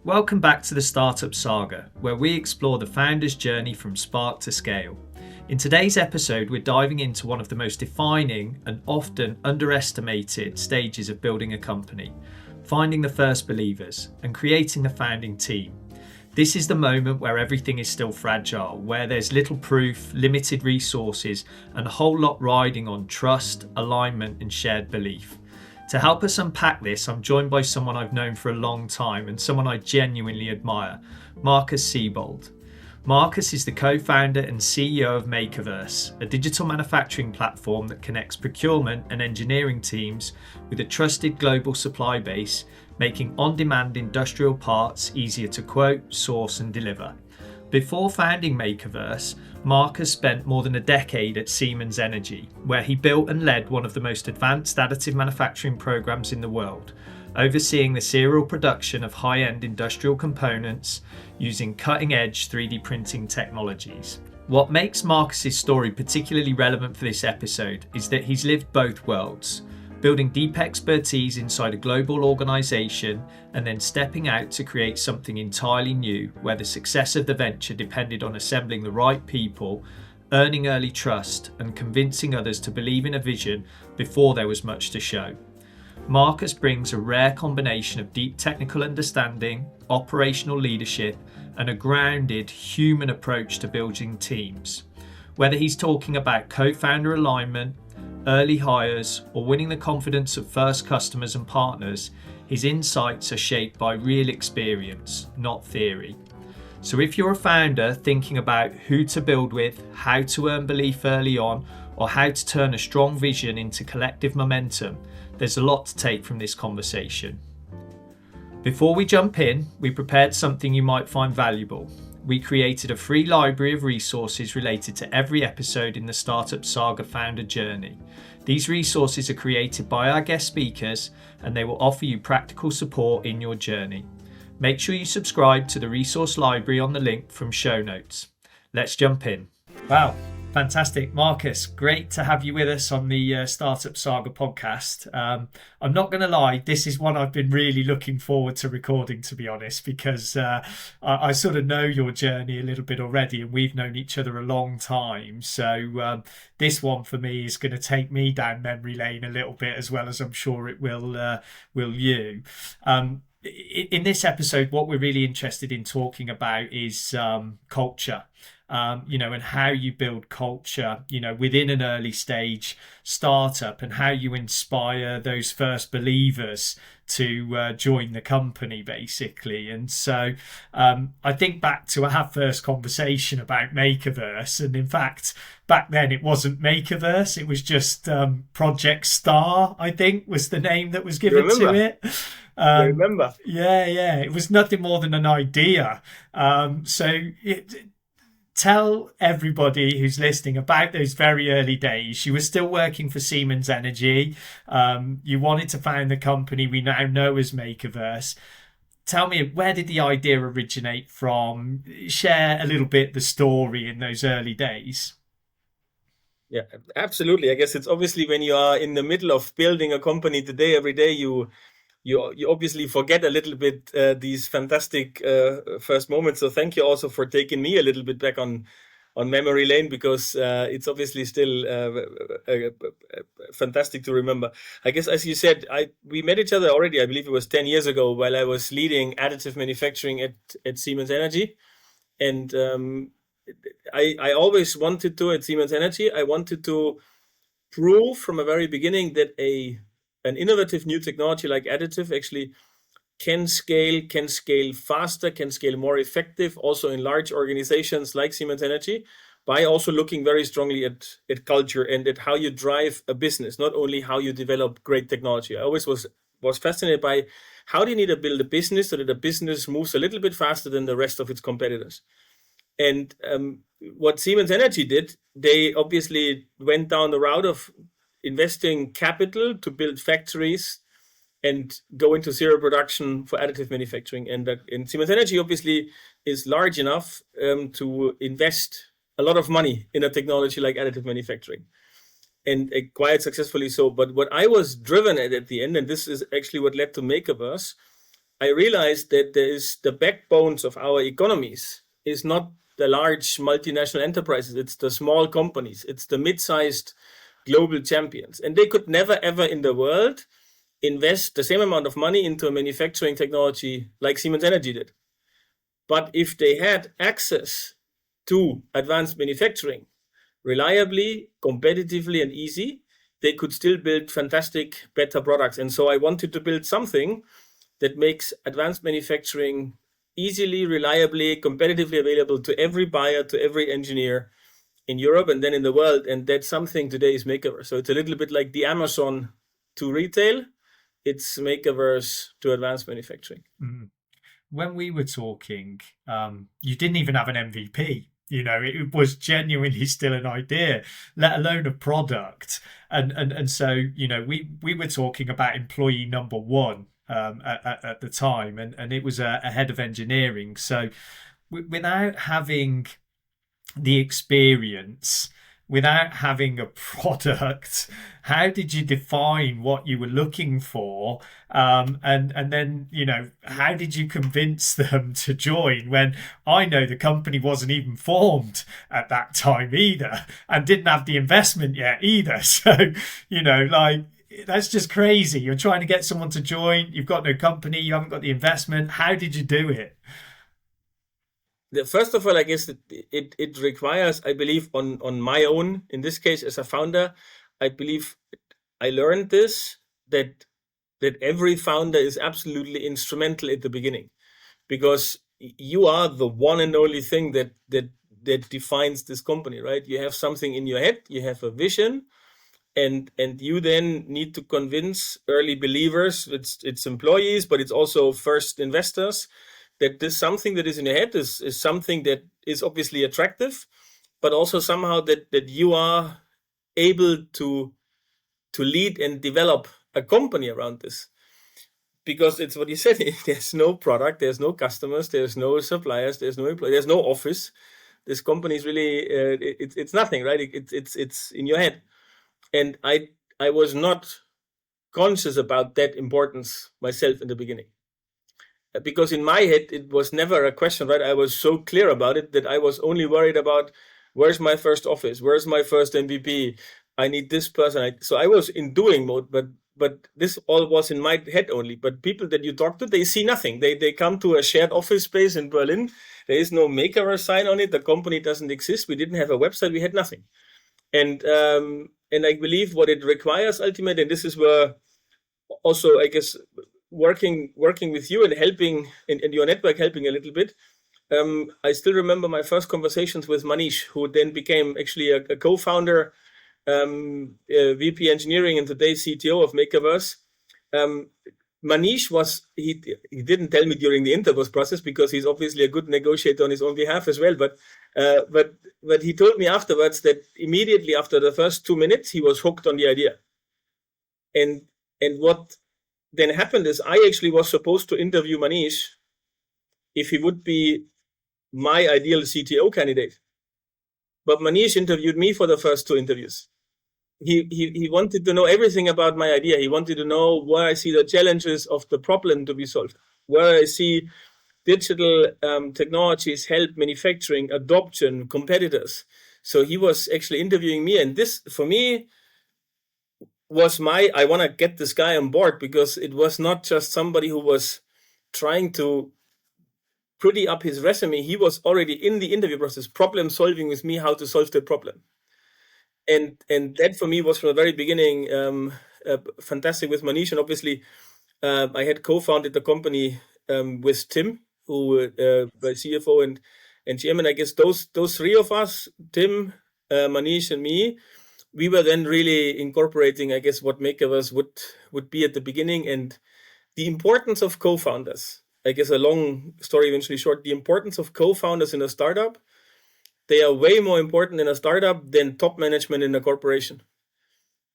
Welcome back to the Startup Saga, where we explore the founder's journey from spark to scale. In today's episode, we're diving into one of the most defining and often underestimated stages of building a company, finding the first believers and creating the founding team. This is the moment where everything is still fragile, where there's little proof, limited resources, and a whole lot riding on trust, alignment, and shared belief. To help us unpack this, I'm joined by someone I've known for a long time and someone I genuinely admire, Markus Seibold. Markus is the co-founder and CEO of Makerverse, a digital manufacturing platform that connects procurement and engineering teams with a trusted global supply base, making on-demand industrial parts easier to quote, source and deliver. Before founding Makerverse, Markus spent more than a decade at Siemens Energy, where he built and led one of the most advanced additive manufacturing programs in the world, overseeing the serial production of high-end industrial components using cutting-edge 3D printing technologies. What makes Markus's story particularly relevant for this episode is that he's lived both worlds, building deep expertise inside a global organisation and then stepping out to create something entirely new where the success of the venture depended on assembling the right people, earning early trust and convincing others to believe in a vision before there was much to show. Markus brings a rare combination of deep technical understanding, operational leadership and a grounded human approach to building teams. Whether he's talking about co-founder alignment, early hires, or winning the confidence of first customers and partners, his insights are shaped by real experience, not theory. So if you're a founder thinking about who to build with, how to earn belief early on, or how to turn a strong vision into collective momentum, there's a lot to take from this conversation. Before we jump in, we prepared something you might find valuable. We created a free library of resources related to every episode in the Startup Saga founder journey. These resources are created by our guest speakers and they will offer you practical support in your journey. Make sure you subscribe to the resource library on the link from show notes. Let's jump in. Wow. Fantastic. Markus, great to have you with us on the Startup Saga podcast. I'm not going to lie, this is one I've been really looking forward to recording, to be honest, because I sort of know your journey a little bit already and we've known each other a long time. So this one for me is going to take me down memory lane a little bit, as well as I'm sure it will you. In this episode, what we're really interested in talking about is culture. And how you build culture, within an early stage startup and how you inspire those first believers to join the company, basically. And so I think back to our first conversation about Makerverse. And in fact, back then it wasn't Makerverse. It was just Project Star, I think, was the name that was given to it. I remember. Yeah. It was nothing more than an idea. Tell everybody who's listening about those very early days. You were still working for Siemens Energy. You wanted to found the company we now know as Makerverse. Tell me, where did the idea originate from? Share a little bit the story in those early days. Yeah, absolutely. I guess it's obviously when you are in the middle of building a company today, every day you obviously forget a little bit these fantastic first moments. So thank you also for taking me a little bit back on memory lane, because it's obviously still fantastic to remember. I guess, as you said, we met each other already, I believe it was 10 years ago, while I was leading additive manufacturing at Siemens Energy. And I always wanted to, at Siemens Energy, I wanted to prove from a very beginning that an innovative new technology like additive actually can scale faster, can scale more effective, also in large organizations like Siemens Energy, by also looking very strongly at culture and at how you drive a business, not only how you develop great technology. I always was fascinated by how do you need to build a business so that a business moves a little bit faster than the rest of its competitors. And what Siemens Energy did, they obviously went down the route of investing capital to build factories and go into serial production for additive manufacturing. And Siemens Energy obviously is large enough to invest a lot of money in a technology like additive manufacturing, and quite successfully so. But what I was driven at the end, and this is actually what led to Makerverse, I realized that there is the backbones of our economies is not the large multinational enterprises. It's the small companies. It's the mid-sized global champions. And they could never, ever in the world invest the same amount of money into a manufacturing technology like Siemens Energy did. But if they had access to advanced manufacturing reliably, competitively, and easy, they could still build fantastic, better products. And so I wanted to build something that makes advanced manufacturing easily, reliably, competitively available to every buyer, to every engineer in Europe and then in the world. And that something today is Makeover. So it's a little bit like the Amazon to retail. It's Makeovers to advanced manufacturing. Mm-hmm. When we were talking, you didn't even have an MVP. You know, it was genuinely still an idea, let alone a product. And so, you know, we were talking about employee number one at the time, and it was a head of engineering. So without having the experience, without having a product, how did you define what you were looking for? And then, you know, how did you convince them to join when I know the company wasn't even formed at that time either and didn't have the investment yet either? So, you know, like, that's just crazy. You're trying to get someone to join. You've got no company. You haven't got the investment. How did you do it? First of all, I guess it requires, I believe, on my own, in this case, as a founder, I believe I learned this, that every founder is absolutely instrumental at the beginning, because you are the one and only thing that defines this company, right? You have something in your head, you have a vision, and you then need to convince early believers, it's employees, but it's also first investors, that this something that is in your head is something that is obviously attractive, but also somehow that you are able to lead and develop a company around this. Because it's what you said, there's no product, there's no customers, there's no suppliers, there's no employees, there's no office. This company is really, it's nothing, right? It's in your head. And I was not conscious about that importance myself in the beginning. Because in my head, it was never a question, right? I was so clear about it that I was only worried about where's my first office, where's my first MVP. I need this person. So I was in doing mode, but this all was in my head only. But people that you talk to, they see nothing. They come to a shared office space in Berlin. There is no Makeover sign on it. The company doesn't exist. We didn't have a website. We had nothing. And I believe what it requires ultimately, and this is where also, I guess, working with you and helping in your network, helping a little bit. I still remember my first conversations with Manish, who then became actually a co-founder, VP engineering, and today CTO of Makeovers. Manish he didn't tell me during the interview process, because he's obviously a good negotiator on his own behalf as well. But he told me afterwards that immediately after the first 2 minutes, he was hooked on the idea. And what then happened is I actually was supposed to interview Manish if he would be my ideal CTO candidate. But Manish interviewed me for the first 2 interviews. He wanted to know everything about my idea. He wanted to know where I see the challenges of the problem to be solved, where I see digital technologies help manufacturing, adoption, competitors. So he was actually interviewing me. And this, for me, was I want to get this guy on board, because it was not just somebody who was trying to pretty up his resume. He was already in the interview process, problem solving with me, how to solve the problem. And that for me was from the very beginning fantastic with Manish. And obviously I had co-founded the company with Tim, who the CFO and GM. And I guess those 3 of us, Tim, Manish and me, we were then really incorporating, I guess, what Makeovers would be at the beginning. And the importance of co-founders, I guess, a long story eventually short, the importance of co-founders in a startup, they are way more important in a startup than top management in a corporation.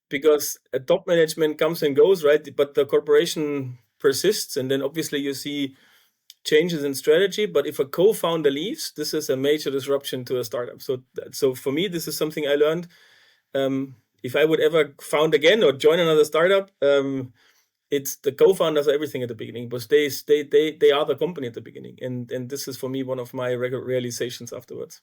Because a top management comes and goes, right? But the corporation persists. And then obviously you see changes in strategy. But if a co-founder leaves, this is a major disruption to a startup. So for me, this is something I learned. If I would ever found again or join another startup, it's the co-founders are everything at the beginning, but they are the company at the beginning, and this is for me one of my realizations afterwards.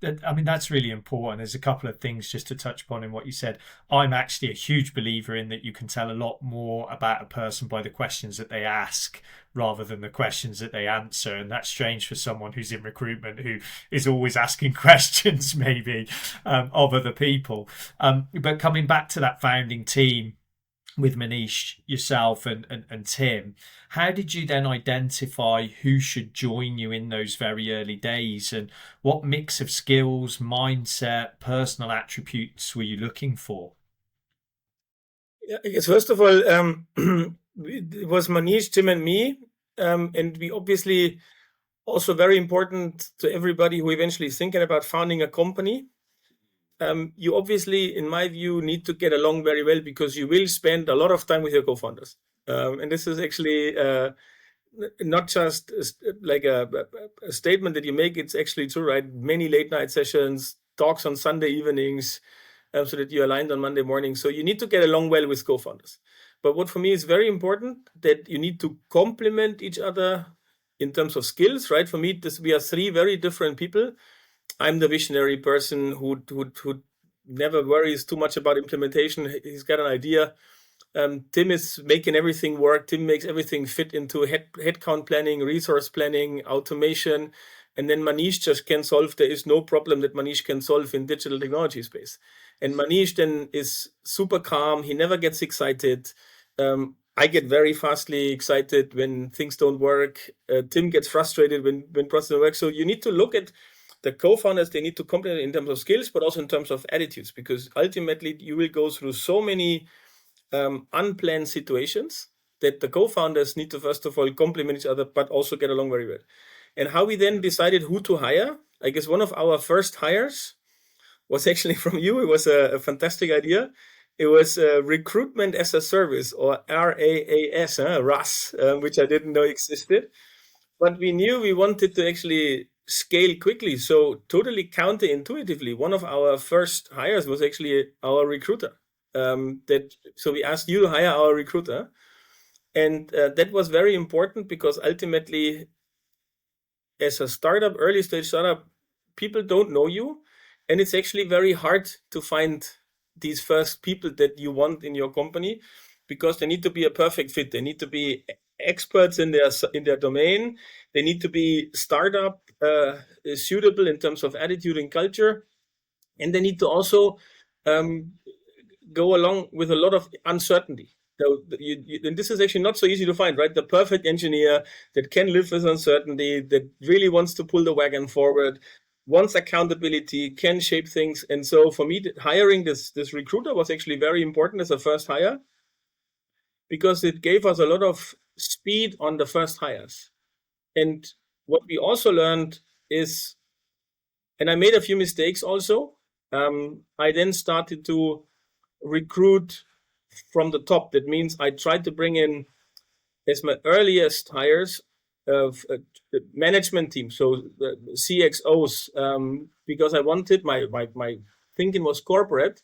I mean, that's really important. There's a couple of things just to touch upon in what you said. I'm actually a huge believer in that you can tell a lot more about a person by the questions that they ask rather than the questions that they answer. And that's strange for someone who's in recruitment, who is always asking questions maybe of other people. But coming back to that founding team, with Manish, yourself, and Tim, how did you then identify who should join you in those very early days, and what mix of skills, mindset, personal attributes were you looking for? Yeah, I guess first of all, it was Manish, Tim, and me, and we obviously also very important to everybody who eventually is thinking about founding a company. You obviously, in my view, need to get along very well, because you will spend a lot of time with your co-founders. And this is actually not just like a statement that you make, it's actually true, right? Many late night sessions, talks on Sunday evenings, so that you're aligned on Monday morning. So you need to get along well with co-founders. But what for me is very important, that you need to complement each other in terms of skills, right? For me, we are three very different people. I'm the visionary person who never worries too much about implementation. He's got an idea. Tim is making everything work. Tim makes everything fit into headcount planning, resource planning, automation. And then Manish just can solve. There is no problem that Manish can solve in digital technology space. And Manish then is super calm. He never gets excited. I get very fastly excited when things don't work. Tim gets frustrated when process don't work. So you need to look at the co-founders. They need to complement in terms of skills, but also in terms of attitudes, because ultimately you will go through so many unplanned situations that the co-founders need to, first of all, complement each other, but also get along very well. And how we then decided who to hire, I guess one of our first hires was actually from you. It was a fantastic idea. It was recruitment as a service, or RAAS, RAS, which I didn't know existed. But we knew we wanted to actually scale quickly. So totally counterintuitively, one of our first hires was actually our recruiter. So we asked you to hire our recruiter. And that was very important, because ultimately, as a startup, early stage startup, people don't know you. And it's actually very hard to find these first people that you want in your company, because they need to be a perfect fit. They need to be experts in their domain. They need to be startup suitable in terms of attitude and culture. And they need to also go along with a lot of uncertainty. So and this is actually not so easy to find, right? The perfect engineer that can live with uncertainty, that really wants to pull the wagon forward, wants accountability, can shape things. And so for me, hiring this recruiter was actually very important as a first hire, because it gave us a lot of speed on the first hires. And what we also learned is, and I made a few mistakes also, I then started to recruit from the top. That means I tried to bring in, as my earliest hires, of the management team, so the CXOs, because I wanted, my thinking was corporate.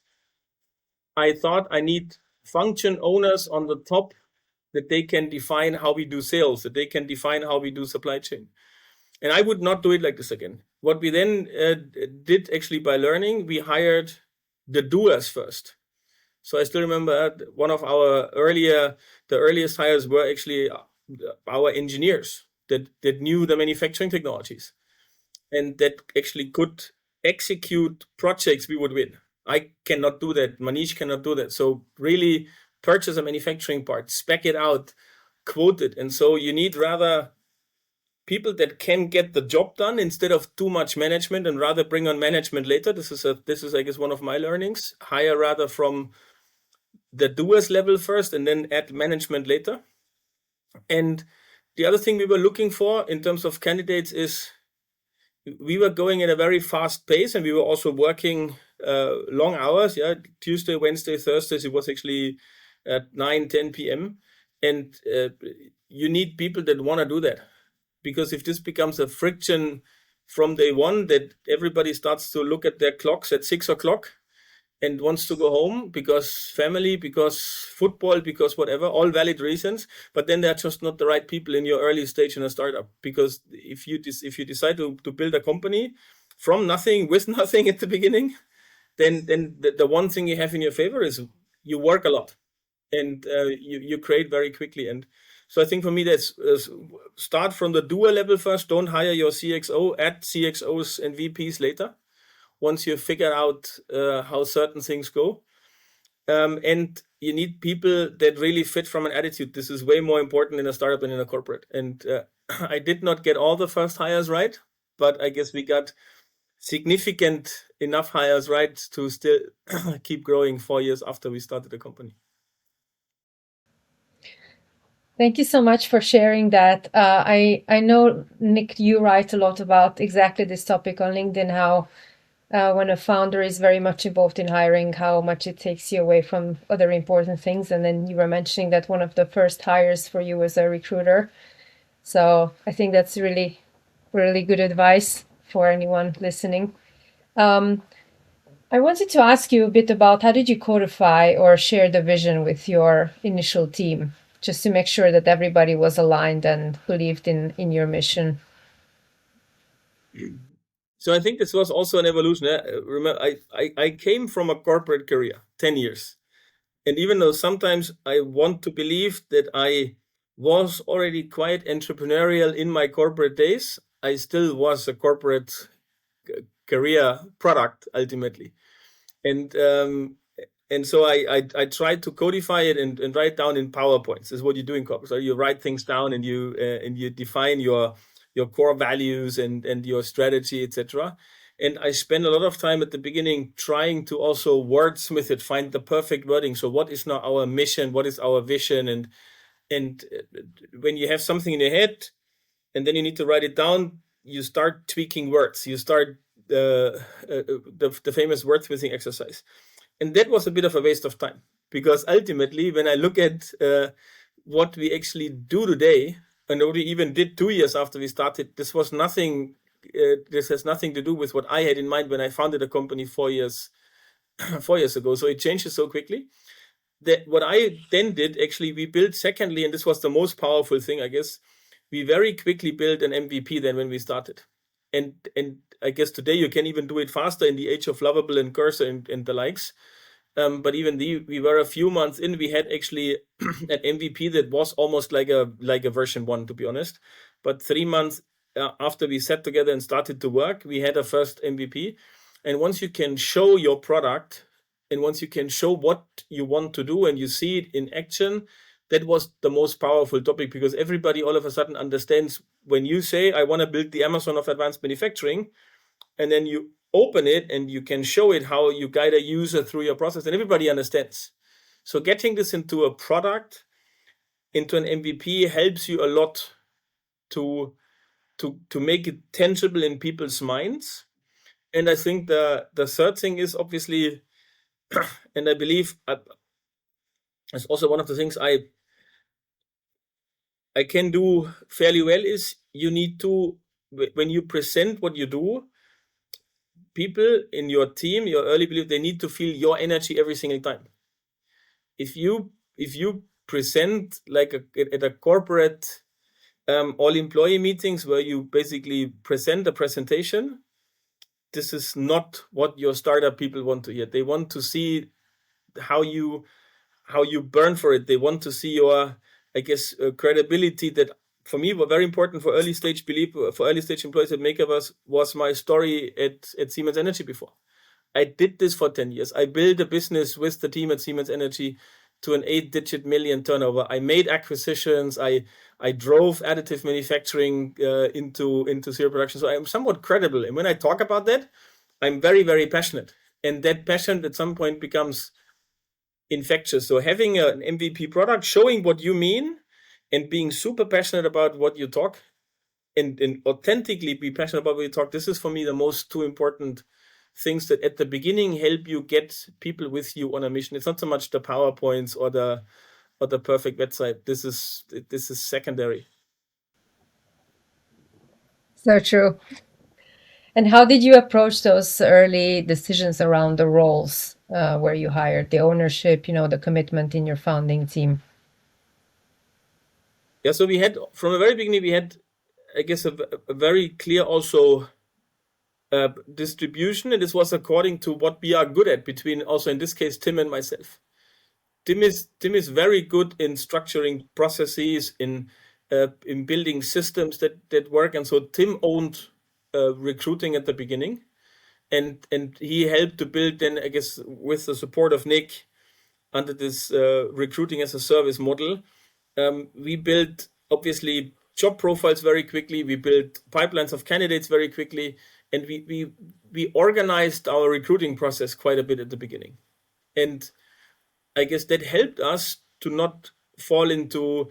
I thought I need function owners on the top, that they can define how we do sales, that they can define how we do supply chain. And I would not do it like this again. What we then did actually by learning, we hired the doers first. So I still remember one of our the earliest hires were actually our engineers that knew the manufacturing technologies, and that actually could execute projects we would win. I cannot do that. Manish cannot do that. So really purchase a manufacturing part, spec it out, quote it. And so you need rather people that can get the job done instead of too much management, and rather bring on management later. This is I guess one of my learnings. Hire rather from the doers level first, and then add management later. And the other thing we were looking for in terms of candidates is, we were going at a very fast pace, and we were also working long hours. Yeah, Tuesday, Wednesday, Thursdays. It was actually at 9-10 p.m. And you need people that want to do that, because if this becomes a friction from day one, that everybody starts to look at their clocks at 6 o'clock, and wants to go home because family, because football, because whatever, all valid reasons. But then they're just not the right people in your early stage in a startup. Because if you decide to build a company from nothing with nothing at the beginning, then the one thing you have in your favor is you work a lot, and you create very quickly. And so I think for me, that's start from the doer level first. Don't hire your CXO, add CXOs and VPs later, once you figure out how certain things go. And you need people that really fit from an attitude. This is way more important in a startup than in a corporate. And I did not get all the first hires right, but I guess we got significant enough hires right to still keep growing 4 years after we started the company. Thank you so much for sharing that. I know, Nick, you write a lot about exactly this topic on LinkedIn, how when a founder is very much involved in hiring, how much it takes you away from other important things. And then you were mentioning that one of the first hires for you was a recruiter. So I think that's really, really good advice for anyone listening. I wanted to ask you a bit about how did you codify or share the vision with your initial team, just to make sure that everybody was aligned and believed in your mission? So I think this was also an evolution. Remember, I came from a corporate career, 10 years. And even though sometimes I want to believe that I was already quite entrepreneurial in my corporate days, I still was a corporate career product ultimately. And so I tried to codify it and write down in PowerPoints. This is what you do in corporate. So you write things down and you define your core values and your strategy, etc. And I spent a lot of time at the beginning trying to also wordsmith it, find the perfect wording. So what is now our mission? What is our vision? And when you have something in your head and then you need to write it down, you start tweaking words. You start the famous wordsmithing exercise. And that was a bit of a waste of time, because ultimately, when I look at what we actually do today, and what we even did 2 years after we started, this was nothing. This has nothing to do with what I had in mind when I founded a company 4 years 4 years ago. So it changes so quickly that what I then did, actually, we built secondly, and this was the most powerful thing, I guess. We very quickly built an MVP than when we started. And I guess today you can even do it faster in the age of Lovable and Cursor and the likes. But even we were a few months in, we had actually an MVP that was almost like a version 1, to be honest. But 3 months after we sat together and started to work, we had a first MVP. And once you can show your product, and once you can show what you want to do and you see it in action, that was the most powerful topic, because everybody all of a sudden understands when you say, I want to build the Amazon of advanced manufacturing, and then you open it and you can show it how you guide a user through your process, and everybody understands. So getting this into a product, into an MVP, helps you a lot to make it tangible in people's minds. And I think the third thing is obviously, and I believe it's also one of the things I can do fairly well, is you need to, when you present what you do, people in your team, your early belief, they need to feel your energy every single time. If you present like at a corporate all employee meetings where you basically present a presentation, this is not what your startup people want to hear. They want to see how you burn for it. They want to see your, I guess, credibility. That for me were very important for early stage employees at Maker was my story at Siemens Energy before. I did this for 10 years. I built a business with the team at Siemens Energy to an 8-digit million turnover. I made acquisitions. I drove additive manufacturing into serial production. So I'm somewhat credible. And when I talk about that, I'm very, very passionate. And that passion at some point becomes infectious. So having an MVP product, showing what you mean, and being super passionate about what you talk, and authentically be passionate about what you talk, this is for me the most two important things that at the beginning help you get people with you on a mission. It's not so much the PowerPoints or the perfect website. This is secondary. So true. And how did you approach those early decisions around the roles where you hired, the ownership, the commitment in your founding team? Yeah, so we had, from the very beginning, we had, I guess, a very clear also distribution, and this was according to what we are good at between, also in this case, Tim and myself. Tim is very good in structuring processes, in building systems that work, and so Tim owned recruiting at the beginning, and he helped to build then, I guess, with the support of Nick, under this recruiting as a service model. We built obviously job profiles very quickly. We built pipelines of candidates very quickly, and we organized our recruiting process quite a bit at the beginning. And I guess that helped us to not fall into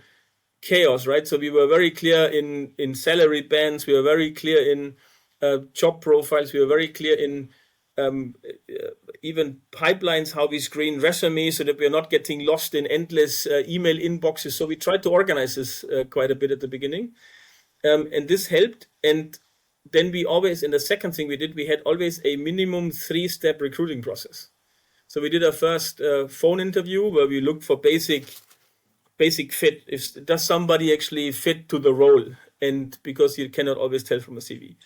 chaos, right? So we were very clear in salary bands. We were very clear in job profiles. We were very clear in even pipelines, how we screen resumes so that we're not getting lost in endless email inboxes. So we tried to organize this quite a bit at the beginning. And this helped. And then we always, and the second thing we did, we had always a minimum 3-step recruiting process. So we did a first phone interview where we looked for basic fit. Does somebody actually fit to the role? And because you cannot always tell from a CV.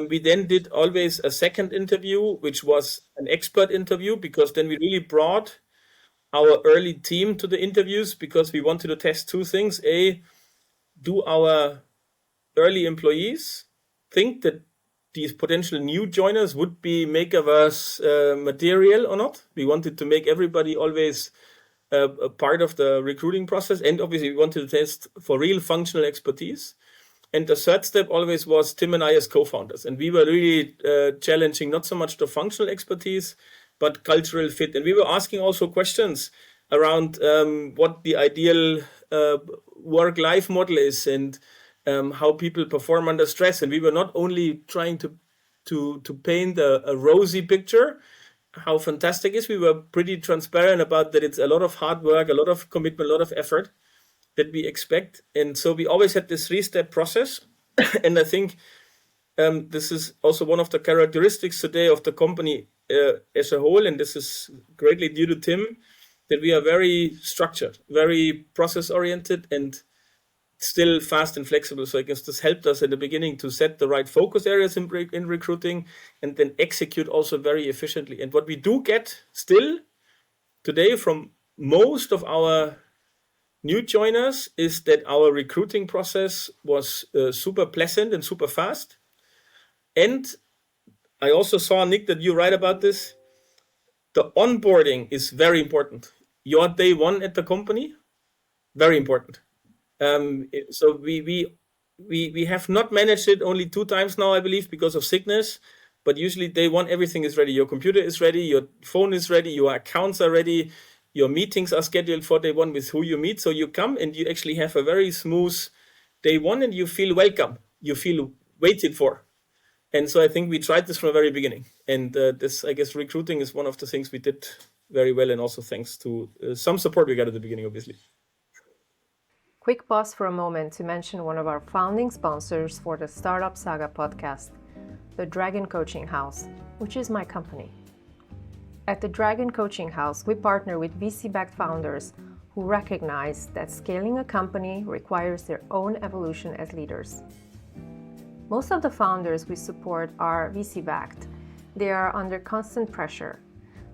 We then did always a second interview, which was an expert interview, because then we really brought our early team to the interviews, because we wanted to test two things. A, do our early employees think that these potential new joiners would be make-averse material or not? We wanted to make everybody always a part of the recruiting process. And obviously we wanted to test for real functional expertise. And the third step always was Tim and I as co-founders. And we were really challenging not so much the functional expertise, but cultural fit. And we were asking also questions around what the ideal work-life model is, and how people perform under stress. And we were not only trying to paint a rosy picture, how fantastic it is. We were pretty transparent about that it's a lot of hard work, a lot of commitment, a lot of effort that we expect. And so we always had this 3-step process. And I think this is also one of the characteristics today of the company as a whole. And this is greatly due to Tim, that we are very structured, very process oriented, and still fast and flexible. So I guess this helped us at the beginning to set the right focus areas in recruiting, and then execute also very efficiently. And what we do get still today from most of our new joiners is that our recruiting process was super pleasant and super fast. And I also saw, Nick, that you write about this. The onboarding is very important. Your day one at the company, very important. So we have not managed it only 2 times now, I believe, because of sickness. But usually day one, everything is ready. Your computer is ready. Your phone is ready. Your accounts are ready. Your meetings are scheduled for day one with who you meet. So you come and you actually have a very smooth day one, and you feel welcome. You feel waited for. And so I think we tried this from the very beginning. And this, I guess, recruiting is one of the things we did very well. And also thanks to some support we got at the beginning, obviously. Quick pause for a moment to mention one of our founding sponsors for the Startup Saga podcast, the Dragon Coaching House, which is my company. At the Dragon Coaching House, we partner with VC-backed founders who recognize that scaling a company requires their own evolution as leaders. Most of the founders we support are VC-backed. They are under constant pressure.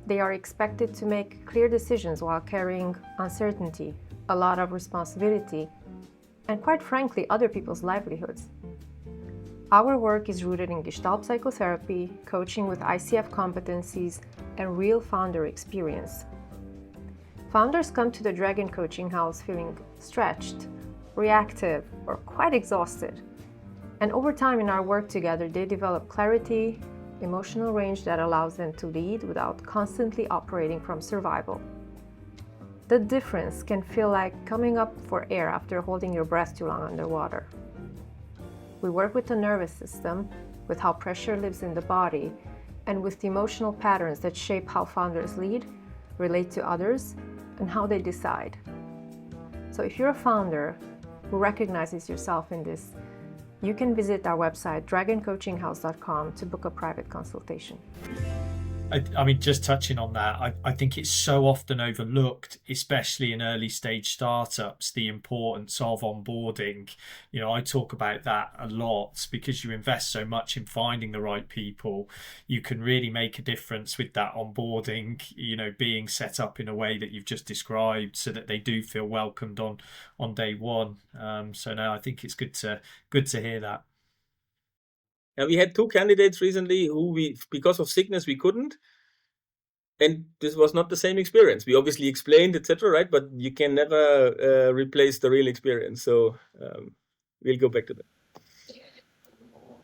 They are expected to make clear decisions while carrying uncertainty, a lot of responsibility, and quite frankly, other people's livelihoods. Our work is rooted in Gestalt psychotherapy, coaching with ICF competencies, and real founder experience. Founders come to the Dragon Coaching House feeling stretched, reactive, or quite exhausted. And over time in our work together, they develop clarity, emotional range that allows them to lead without constantly operating from survival. The difference can feel like coming up for air after holding your breath too long underwater. We work with the nervous system, with how pressure lives in the body, and with the emotional patterns that shape how founders lead, relate to others, and how they decide. So if you're a founder who recognizes yourself in this you can visit our website, dragoncoachinghouse.com, to book a private consultation. I mean, just touching on that, I think it's so often overlooked, especially in early stage startups, the importance of onboarding. I talk about that a lot because you invest so much in finding the right people. You can really make a difference with that onboarding, being set up in a way that you've just described so that they do feel welcomed on day one. So no, I think it's good to hear that. And we had 2 candidates recently who because of sickness, we couldn't. And this was not the same experience. We obviously explained, etc., right? But you can never replace the real experience. So we'll go back to that.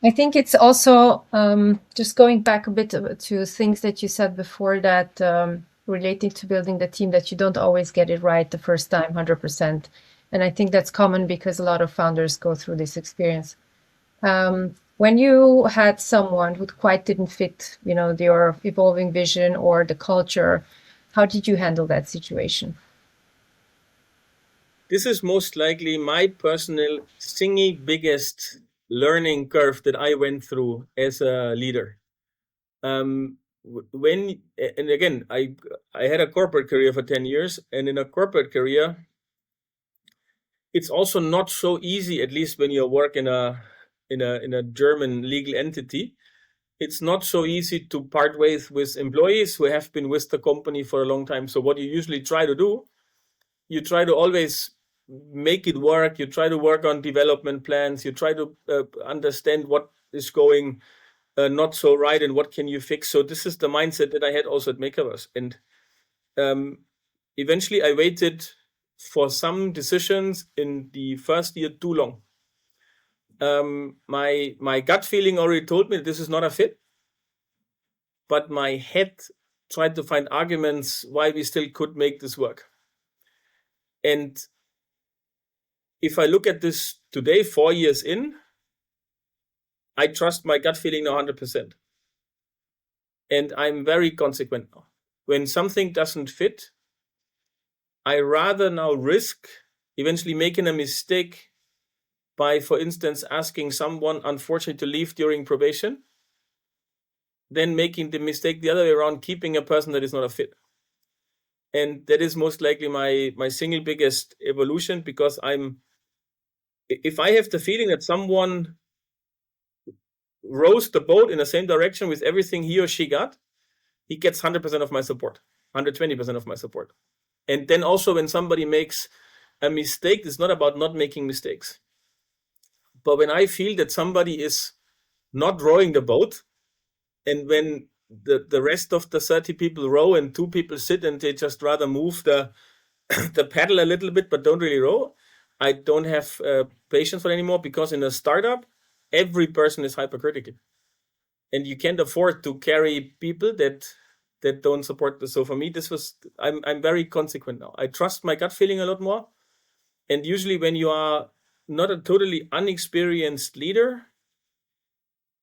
I think it's also just going back a bit to things that you said before, that relating to building the team, that you don't always get it right the first time, 100%. And I think that's common because a lot of founders go through this experience. When you had someone who quite didn't fit, your evolving vision or the culture, how did you handle that situation? This is most likely my personal single biggest learning curve that I went through as a leader. And again, I had a corporate career for 10 years, and in a corporate career, it's also not so easy, at least when you work in a German legal entity. It's not so easy to part ways with employees who have been with the company for a long time. So what you usually try to do, you try to always make it work. You try to work on development plans. You try to understand what is going not so right and what can you fix. So this is the mindset that I had also at Makerverse. And eventually I waited for some decisions in the first year too long. My gut feeling already told me that this is not a fit, but my head tried to find arguments why we still could make this work. And if I look at this today, 4 years in, I trust my gut feeling now 100%. And I'm very consequent now. When something doesn't fit, I rather now risk eventually making a mistake by, for instance, asking someone, unfortunately, to leave during probation, than making the mistake the other way around, keeping a person that is not a fit. And that is most likely my single biggest evolution, because if I have the feeling that someone rows the boat in the same direction with everything he or she got, he gets 100% of my support, 120% of my support. And then also when somebody makes a mistake, it's not about not making mistakes. But when I feel that somebody is not rowing the boat, and when the rest of the 30 people row and 2 people sit and they just rather move the paddle a little bit but don't really row, I don't have patience for it anymore, because in a startup, every person is hypercritical. And you can't afford to carry people that don't support this. So for me, I'm very consequent now. I trust my gut feeling a lot more. And usually when you are not a totally unexperienced leader,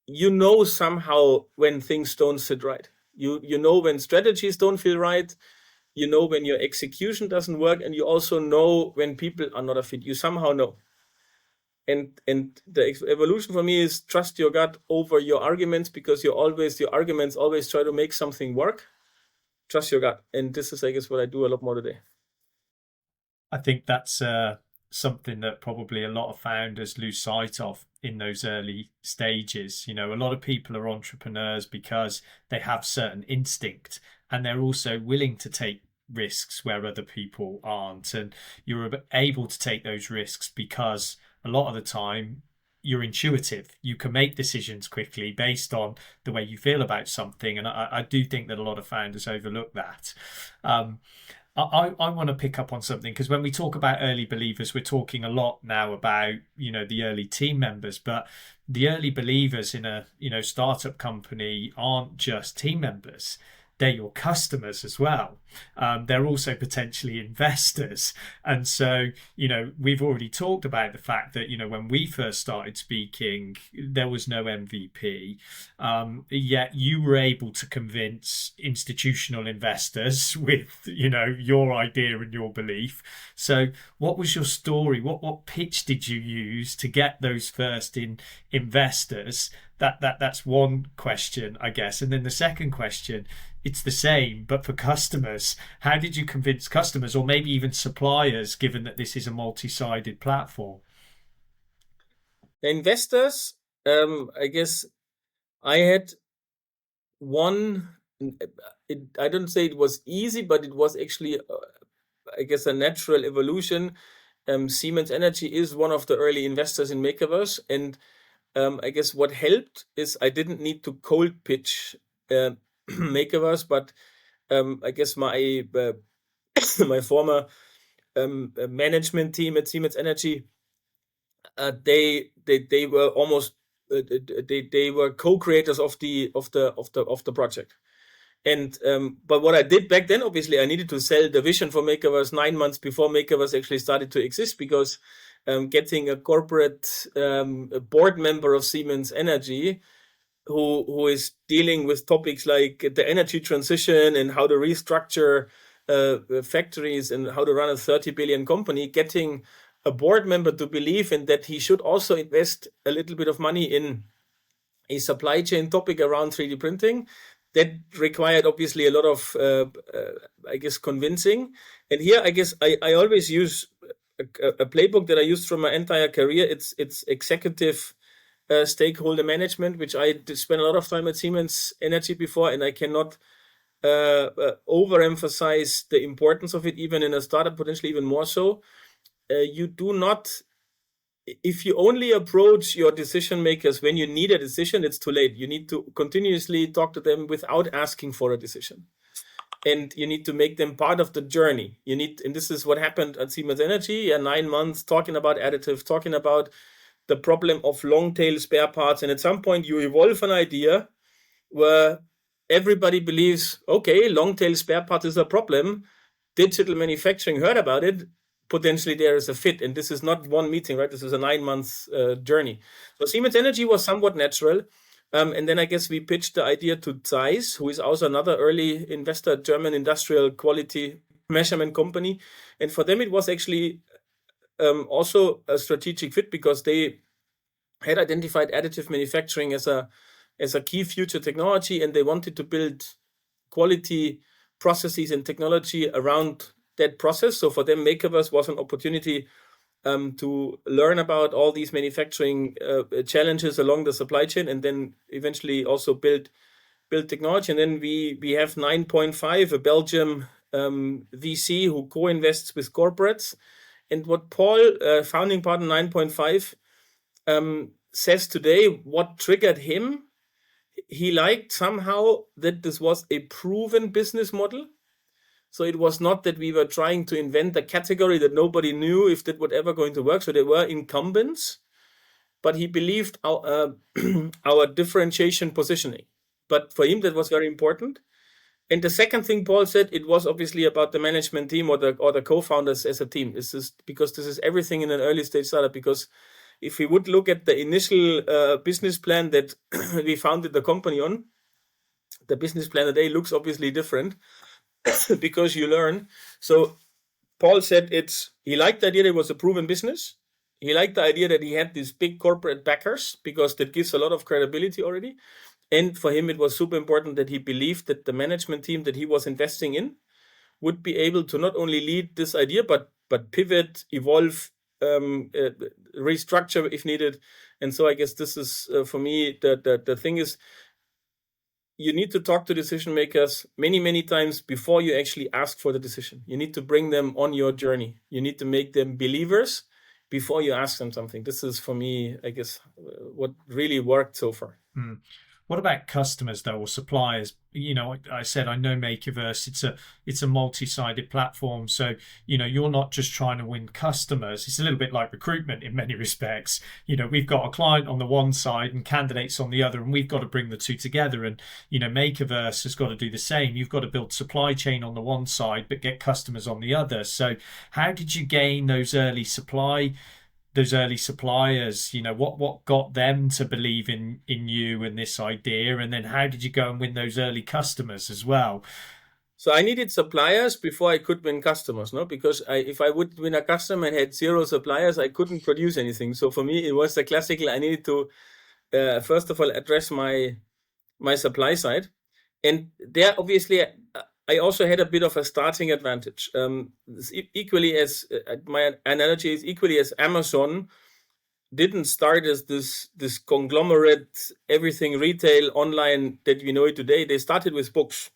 you know somehow when things don't sit right. You know when strategies don't feel right. You know when your execution doesn't work, and you also know when people are not a fit. You somehow know. And the evolution for me is trust your gut over your arguments, because your arguments always try to make something work. Trust your gut. And this is, I guess, what I do a lot more today. I think that's something that probably a lot of founders lose sight of in those early stages. A lot of people are entrepreneurs because they have certain instinct, and they're also willing to take risks where other people aren't. And you're able to take those risks because a lot of the time you're intuitive. You can make decisions quickly based on the way you feel about something. And I do think that a lot of founders overlook that. I want to pick up on something, because when we talk about early believers, we're talking a lot now about, the early team members, but the early believers in a, startup company aren't just team members. they're your customers as well. They're also potentially investors. And so, we've already talked about the fact that, when we first started speaking, there was no MVP. Yet you were able to convince institutional investors with, your idea and your belief. So what was your story? What pitch did you use to get those first investors? That's one question, I guess. And then the second question, it's the same, but for customers. How did you convince customers, or maybe even suppliers, given that this is a multi-sided platform? The investors, I guess I had one, I don't say it was easy, but it was actually, I guess, a natural evolution. Siemens Energy is one of the early investors in Makerverse, and I guess what helped is I didn't need to cold pitch Makerverse, but I guess my my former management team at Siemens Energy, they were almost they were co-creators of the project. And but what I did back then, obviously, I needed to sell the vision for Makerverse 9 months before Makerverse actually started to exist, because getting a corporate board member of Siemens Energy who is dealing with topics like the energy transition and how to restructure factories and how to run a 30 billion company, getting a board member to believe in that he should also invest a little bit of money in a supply chain topic around 3D printing, that required obviously a lot of, I guess, convincing. And here, I guess, I always use a playbook that I used from my entire career. It's executive stakeholder management, which I did spend a lot of time at Siemens Energy before, and I cannot overemphasize the importance of it, even in a startup, potentially even more so. You do not, if you only approach your decision makers when you need a decision, it's too late. You need to continuously talk to them without asking for a decision. And you need to make them part of the journey. And this is what happened at Siemens Energy, 9 months talking about additive, talking about the problem of long tail spare parts. And at some point you evolve an idea where everybody believes, okay, long tail spare part is a problem. Digital manufacturing heard about it. Potentially there is a fit. And this is not one meeting, right? This is a 9 months journey. So Siemens Energy was somewhat natural. And then I guess we pitched the idea to Zeiss, who is also another early investor, German industrial quality measurement company. And for them, it was actually also a strategic fit, because they had identified additive manufacturing as a key future technology, and they wanted to build quality processes and technology around that process. So for them, Makerverse was an opportunity to learn about all these manufacturing challenges along the supply chain, and then eventually also build technology. And then we have 9.5, a Belgium VC who co-invests with corporates. And what Paul, founding partner 9.5, says today, what triggered him, he liked somehow that this was a proven business model. So it was not that we were trying to invent a category that nobody knew if that would ever going to work. So there were incumbents, but he believed our differentiation positioning. But for him, that was very important. And the second thing Paul said, it was obviously about the management team or the co-founders as a team. This is because this is everything in an early stage startup. Because if we would look at the initial business plan that we founded the company on, the business plan today looks obviously different. Because you learn. So Paul said he liked the idea that it was a proven business. He liked the idea that he had these big corporate backers, because that gives a lot of credibility already. And for him, it was super important that he believed that the management team that he was investing in would be able to not only lead this idea, but pivot, evolve, restructure if needed. And so I guess this is, for me, the thing is, you need to talk to decision makers many, many times before you actually ask for the decision. You need to bring them on your journey. You need to make them believers before you ask them something. This is, for me, I guess, what really worked so far. What about customers though, or suppliers? I said I know Makerverse. It's a multi-sided platform, so you're not just trying to win customers. It's a little bit like recruitment in many respects. We've got a client on the one side and candidates on the other, and we've got to bring the two together. And Makerverse has got to do the same. You've got to build supply chain on the one side, but get customers on the other. So how did you gain those early suppliers? What got them to believe in you and this idea, and then how did you go and win those early customers as well? So I needed suppliers before I could win customers, no? Because if I would win a customer and had 0 suppliers, I couldn't produce anything. So for me, it was the classical. I needed to first of all address my supply side, and there obviously I also had a bit of a starting advantage. Equally as my analogy is equally as Amazon didn't start as this conglomerate, everything retail online that we know it today. They started with books.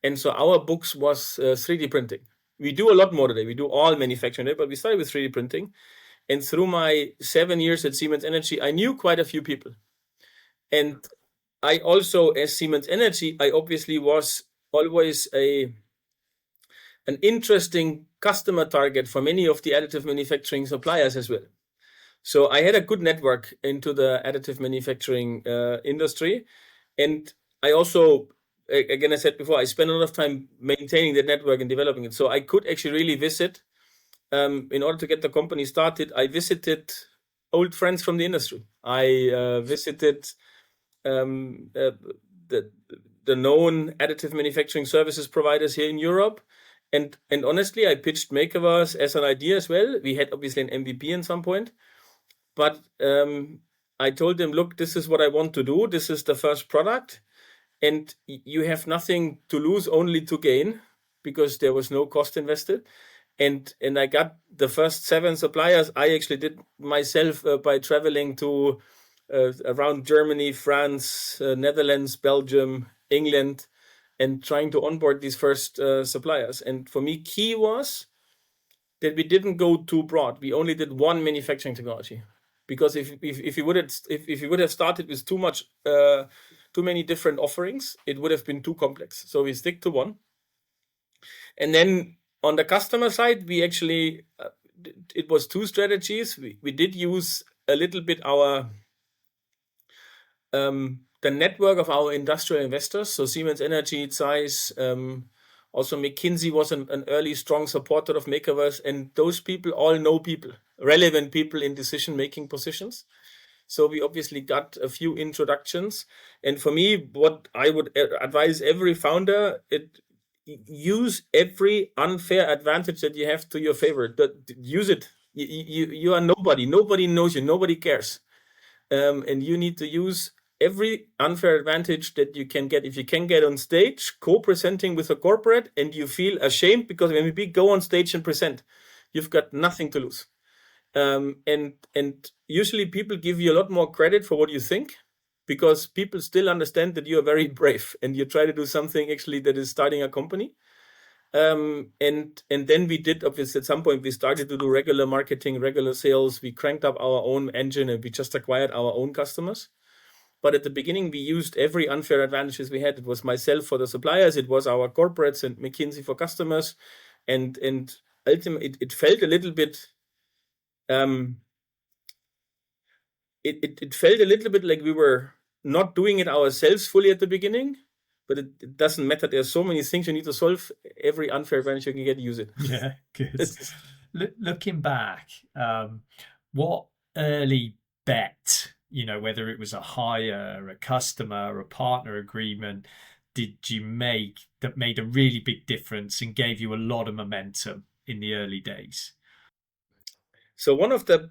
And so our books was 3D printing. We do a lot more today. We do all manufacturing today, but we started with 3D printing. And through my 7 years at Siemens Energy, I knew quite a few people. And I also, as Siemens Energy, I obviously was always an interesting customer target for many of the additive manufacturing suppliers as well. So I had a good network into the additive manufacturing industry. And I also, again, I said before, I spent a lot of time maintaining the network and developing it. So I could actually really visit, in order to get the company started, I visited old friends from the industry. I visited the known additive manufacturing services providers here in Europe. And honestly, I pitched Makerverse as an idea as well. We had obviously an MVP at some point. But I told them, look, this is what I want to do. This is the first product. And you have nothing to lose, only to gain, because there was no cost invested. And I got the first 7 suppliers. I actually did myself by traveling to around Germany, France, Netherlands, Belgium, England, and trying to onboard these first suppliers. And for me, key was that we didn't go too broad. We only did one manufacturing technology, because if you would have started with too many different offerings, it would have been too complex. So we stick to one. And then on the customer side, we actually it was 2 strategies. We did use a little bit our the network of our industrial investors. So Siemens Energy, Zeiss, also McKinsey was an early strong supporter of Makerverse, and those people all know people, relevant people in decision-making positions. So we obviously got a few introductions. And for me, what I would advise every founder, use every unfair advantage that you have to your favor. Use it. You are nobody. Nobody knows you. Nobody cares. And you need to use every unfair advantage that you can get. If you can get on stage co-presenting with a corporate and you feel ashamed because when we go on stage and present, you've got nothing to lose. And usually people give you a lot more credit for what you think, because people still understand that you are very brave and you try to do something actually that is starting a company. And then we did, obviously, at some point we started to do regular marketing, regular sales. We cranked up our own engine and we just acquired our own customers. But at the beginning, we used every unfair advantages we had. It was myself for the suppliers, it was our corporates, and McKinsey for customers. And ultimately, it felt a little bit. It felt a little bit like we were not doing it ourselves fully at the beginning. But it doesn't matter. There's so many things you need to solve. Every unfair advantage you can get, use it. Yeah, good. Looking back, what early bet, whether it was a hire, a customer, a partner agreement, did you make that made a really big difference and gave you a lot of momentum in the early days? So one of the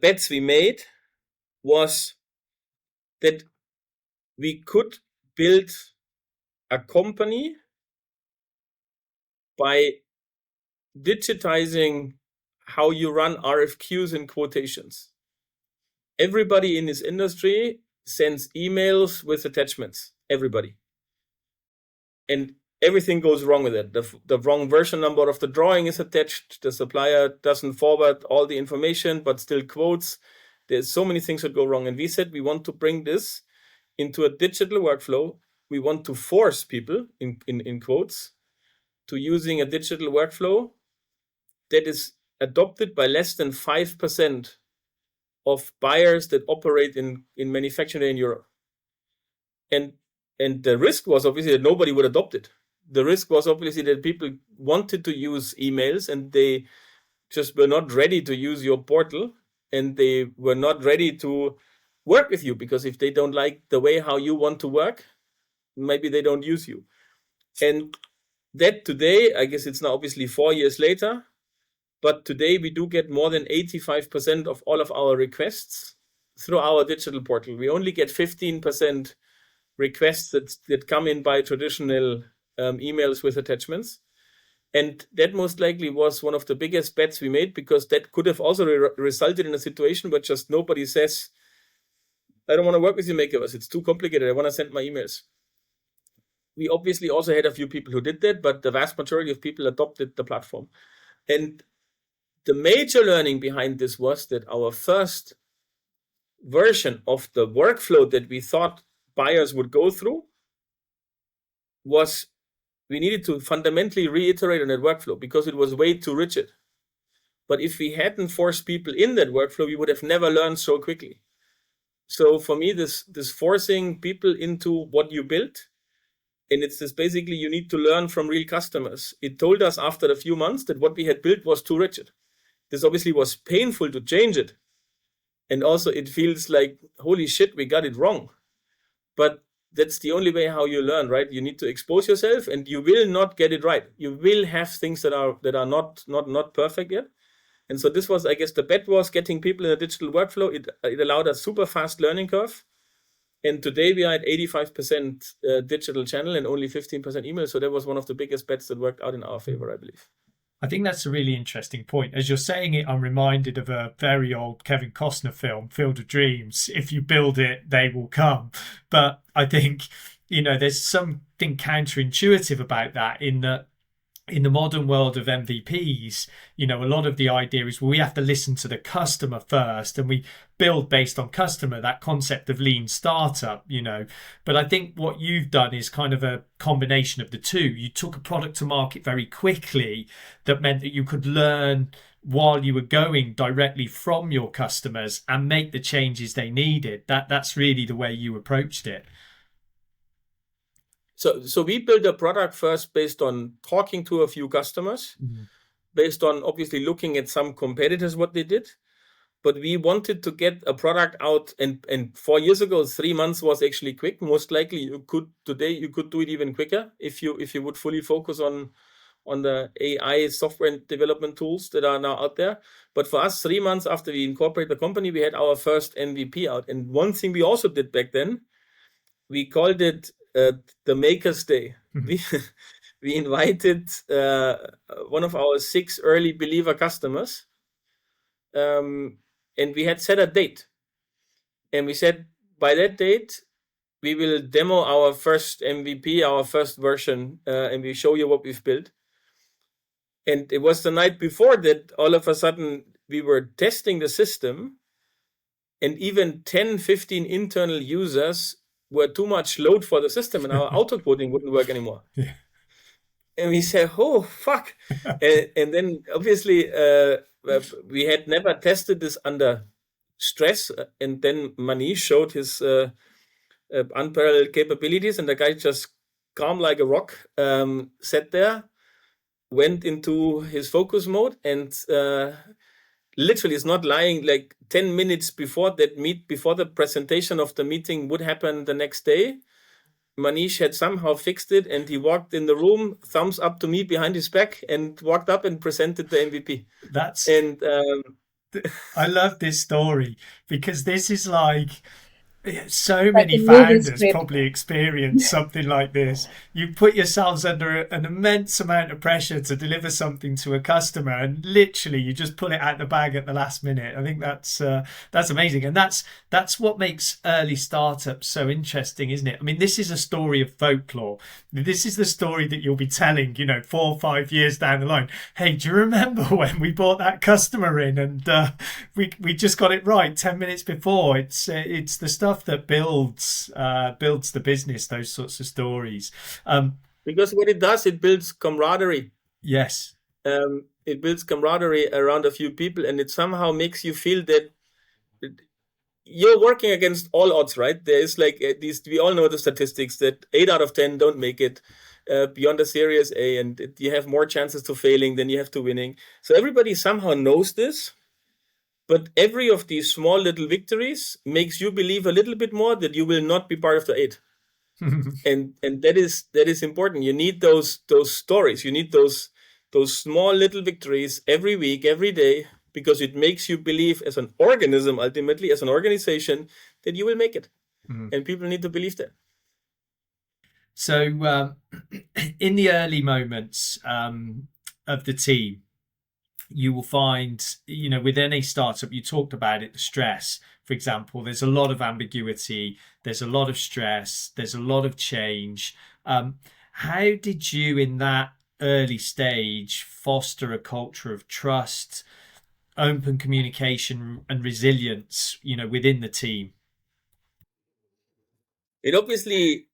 bets we made was that we could build a company by digitizing how you run RFQs and quotations. Everybody in this industry sends emails with attachments. Everybody. And everything goes wrong with it. The wrong version number of the drawing is attached. The supplier doesn't forward all the information, but still quotes. there's so many things that go wrong. And we said we want to bring this into a digital workflow. We want to force people, in quotes, to using a digital workflow that is adopted by less than 5% of buyers that operate in manufacturing in Europe. And the risk was obviously that nobody would adopt it. The risk was obviously that people wanted to use emails and they just were not ready to use your portal, and they were not ready to work with you, because if they don't like the way how you want to work, maybe they don't use you. And that today, I guess it's now obviously 4 years later, but today we do get more than 85% of all of our requests through our digital portal. We only get 15% requests that come in by traditional emails with attachments. And that most likely was one of the biggest bets we made, because that could have also resulted in a situation where just nobody says, I don't want to work with you, Makeovers. It's too complicated. I want to send my emails. We obviously also had a few people who did that, but the vast majority of people adopted the platform. And the major learning behind this was that our first version of the workflow that we thought buyers would go through was we needed to fundamentally reiterate on that workflow, because it was way too rigid. But if we hadn't forced people in that workflow, we would have never learned so quickly. So for me, this forcing people into what you built, and it's this basically you need to learn from real customers. It told us after a few months that what we had built was too rigid. This obviously was painful to change it. And also it feels like, holy shit, we got it wrong. But that's the only way how you learn, right? You need to expose yourself, and you will not get it right. You will have things that are not perfect yet. And so this was, I guess, the bet was getting people in a digital workflow. It allowed a super fast learning curve. And today we are at 85% digital channel and only 15% email. So that was one of the biggest bets that worked out in our favor, I believe. I think that's a really interesting point. As you're saying it, I'm reminded of a very old Kevin Costner film, Field of Dreams. If you build it, they will come. But I think, there's something counterintuitive about that, in that in the modern world of MVPs, a lot of the idea is, well, we have to listen to the customer first, and we build based on customer, that concept of lean startup, But I think what you've done is kind of a combination of the two. You took a product to market very quickly that meant that you could learn while you were going directly from your customers and make the changes they needed. That's really the way you approached it. So we built a product first based on talking to a few customers, based on obviously looking at some competitors, what they did. But we wanted to get a product out, and 4 years ago, 3 months was actually quick. Most likely today you could do it even quicker if you would fully focus on the AI software development tools that are now out there. But for us, 3 months after we incorporated the company, we had our first MVP out. And one thing we also did back then, we called it the Maker's Day. We invited one of our 6 early believer customers, and we had set a date. And we said, by that date, we will demo our first MVP, our first version, and we show you what we've built. And it was the night before that all of a sudden we were testing the system, and even 10, 15 internal users were too much load for the system, and our auto quoting wouldn't work anymore. Yeah. And we said, oh, fuck. and then obviously we had never tested this under stress. And then Manish showed his unparalleled capabilities, and the guy just calm like a rock, sat there, went into his focus mode, and literally is not lying, like 10 minutes before the presentation of the meeting would happen the next day, Manish had somehow fixed it, and he walked in the room, thumbs up to me behind his back, and walked up and presented the MVP. I love this story, because this is like, Yeah, so like many a movie founders script. probably experience something like this. You put yourselves under an immense amount of pressure to deliver something to a customer, and literally you just pull it out the bag at the last minute. I think that's amazing, and that's what makes early startups so interesting, isn't it? I mean, this is a story of folklore. This is the story that you'll be telling, 4 or 5 years down the line. Hey, do you remember when we brought that customer in and we just got it right 10 minutes before? It's the stuff that builds the business. Those sorts of stories. Because what it does, it builds camaraderie. Yes. It builds camaraderie around a few people, and it somehow makes you feel that you're working against all odds, right? There is like at least we all know the statistics that 8 out of 10 don't make it beyond the Series A, and you have more chances to failing than you have to winning. So everybody somehow knows this, but every of these small little victories makes you believe a little bit more that you will not be part of the 8. and that is important. You need those stories. You need those small little victories every week, every day, because it makes you believe as an organism, ultimately as an organization, that you will make it. And people need to believe that. So in the early moments of the team, you will find, with any startup, you talked about it, the stress, for example, there's a lot of ambiguity, there's a lot of stress, there's a lot of change. How did you, in that early stage, foster a culture of trust, open communication and resilience, within the team? It obviously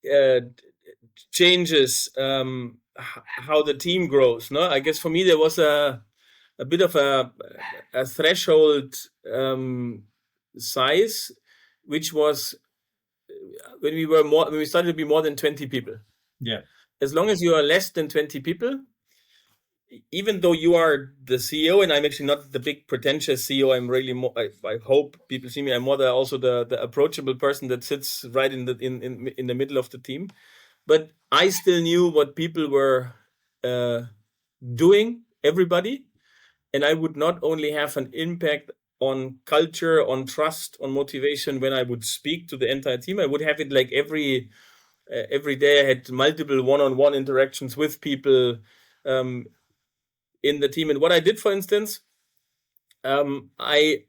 changes how the team grows. No, I guess for me there was a bit of a threshold size, which was when we started to be more than 20 people. Yeah. As long as you are less than 20 people, even though you are the CEO, and I'm actually not the big pretentious CEO, I'm really more, I hope people see me, I'm more the approachable person that sits right in the middle of the team. But I still knew what people were doing, everybody, and I would not only have an impact on culture, on trust, on motivation when I would speak to the entire team. I would have it like every day. I had multiple one-on-one interactions with people in the team. And what I did, for instance, I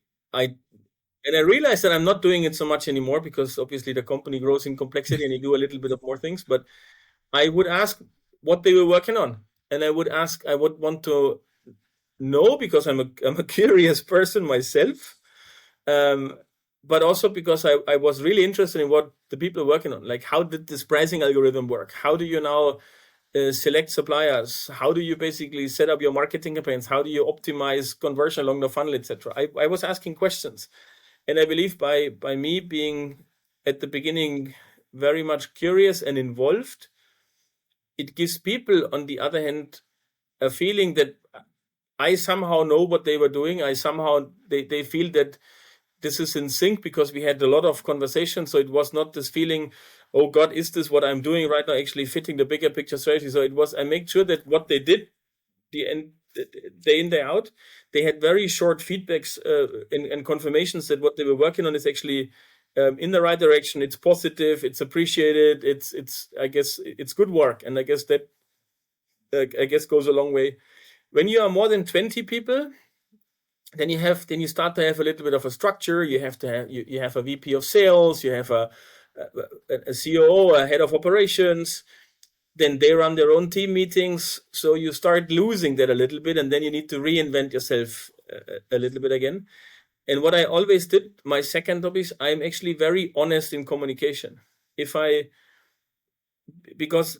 realized that I'm not doing it so much anymore, because obviously the company grows in complexity and you do a little bit of more things. But I would ask what they were working on, and I would want to know, because I'm a curious person myself, but also because I was really interested in what the people are working on. Like, how did this pricing algorithm work? How do you now select suppliers? How do you basically set up your marketing campaigns? How do you optimize conversion along the funnel, etc.? I was asking questions, and I believe by me being at the beginning very much curious and involved, it gives people, on the other hand, a feeling that I somehow know what they were doing. I somehow they feel that this is in sync, because we had a lot of conversation. So it was not this feeling, oh God, is this what I'm doing right now actually fitting the bigger picture strategy? So it was, I made sure that what they did day in, day out, they had very short feedbacks and confirmations that what they were working on is actually in the right direction. It's positive, it's appreciated, it's I guess it's good work. And I guess that goes a long way. When you are more than 20 people, then you start to have a little bit of a structure. You have a VP of sales, you have a COO, a head of operations. Then they run their own team meetings. So you start losing that a little bit, and then you need to reinvent yourself a little bit again. And what I always did, my second job, is I'm actually very honest in communication. Because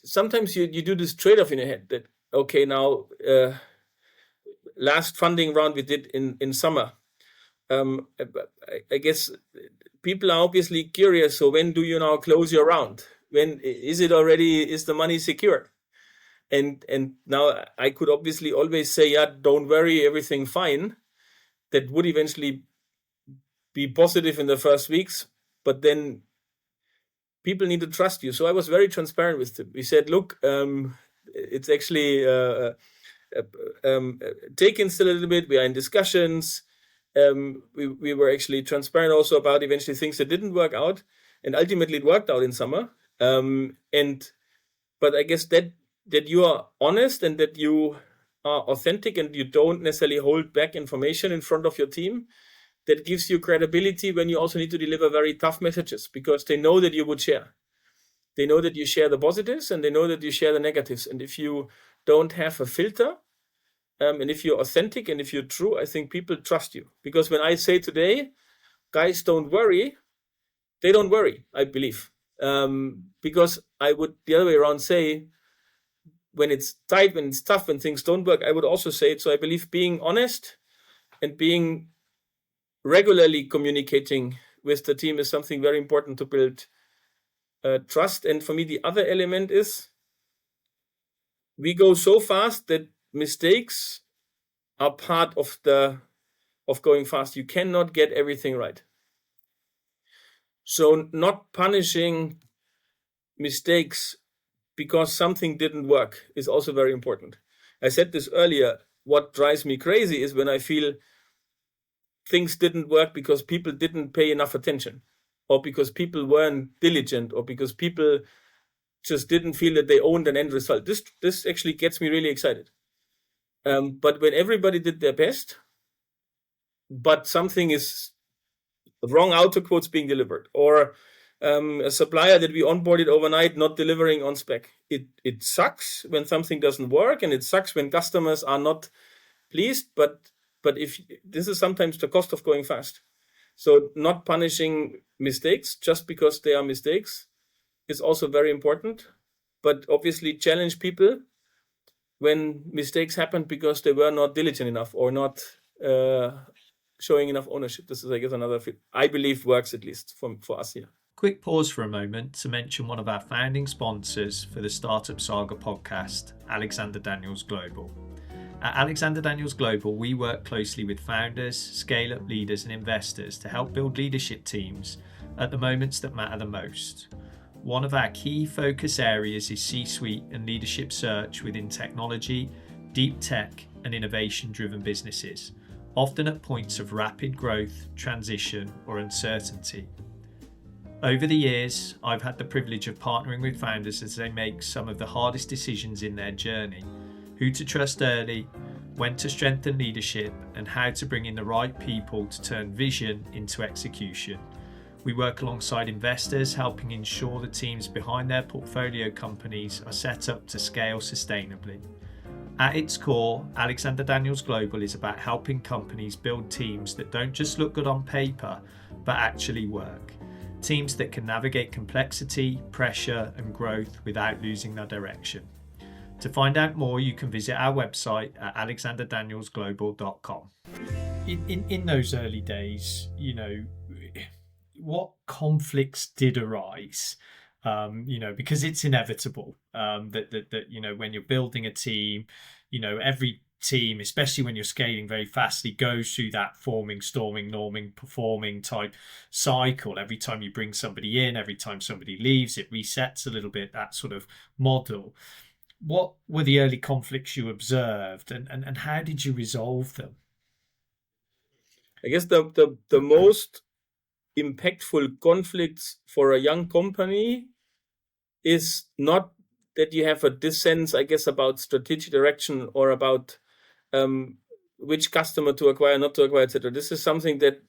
sometimes you do this trade-off in your head that, okay, now last funding round we did in summer. I guess people are obviously curious. So when do you now close your round? When is the money secure? And now I could obviously always say, yeah, don't worry, everything fine. That would eventually be positive in the first weeks, but then people need to trust you. So I was very transparent with them. We said, look, it's actually taken still a little bit. We are in discussions. we were actually transparent also about eventually things that didn't work out, and ultimately it worked out in summer. But I guess that you are honest and that you are authentic and you don't necessarily hold back information in front of your team, that gives you credibility when you also need to deliver very tough messages, because they know that you would share. They know that you share the positives and they know that you share the negatives. And if you don't have a filter, and if you're authentic and if you're true, I think people trust you. Because when I say today, guys, don't worry, they don't worry, I believe. Because I would the other way around say, when it's tight, when it's tough, when things don't work, I would also say it. So I believe being honest and being regularly communicating with the team is something very important to build trust. And for me, the other element is we go so fast that mistakes are part of going fast. You cannot get everything right. So not punishing mistakes because something didn't work is also very important. I said this earlier. What drives me crazy is when I feel things didn't work because people didn't pay enough attention, or because people weren't diligent, or because people just didn't feel that they owned an end result. This actually gets me really excited. But when everybody did their best, but something is wrong auto quotes being delivered, or a supplier that we onboarded overnight not delivering on spec, it sucks when something doesn't work, and it sucks when customers are not pleased. But if this is sometimes the cost of going fast. So not punishing mistakes just because they are mistakes is also very important. But obviously challenge people when mistakes happen because they were not diligent enough or not showing enough ownership. This is, I guess, another I believe works, at least for us here. Quick pause for a moment to mention one of our founding sponsors for the Startup Saga podcast, Alexander Daniels Global. At Alexander Daniels Global, we work closely with founders, scale-up leaders and investors to help build leadership teams at the moments that matter the most. One of our key focus areas is C-suite and leadership search within technology, deep tech and innovation-driven businesses, often at points of rapid growth, transition or uncertainty. Over the years, I've had the privilege of partnering with founders as they make some of the hardest decisions in their journey: who to trust early, when to strengthen leadership, and how to bring in the right people to turn vision into execution. We work alongside investors, helping ensure the teams behind their portfolio companies are set up to scale sustainably. At its core, Alexander Daniels Global is about helping companies build teams that don't just look good on paper, but actually work. Teams that can navigate complexity, pressure, and growth without losing their direction. To find out more, you can visit our website at alexanderdanielsglobal.com. In those early days, what conflicts did arise? Because it's inevitable that when you're building a team, every team, especially when you're scaling very fastly, goes through that forming, storming, norming, performing type cycle. Every time you bring somebody in, every time somebody leaves, it resets a little bit, that sort of model. What were the early conflicts you observed, and how did you resolve them? I guess the most impactful conflicts for a young company is not that you have a dissent, I guess, about strategic direction or about which customer to acquire, not to acquire, etc. This is something that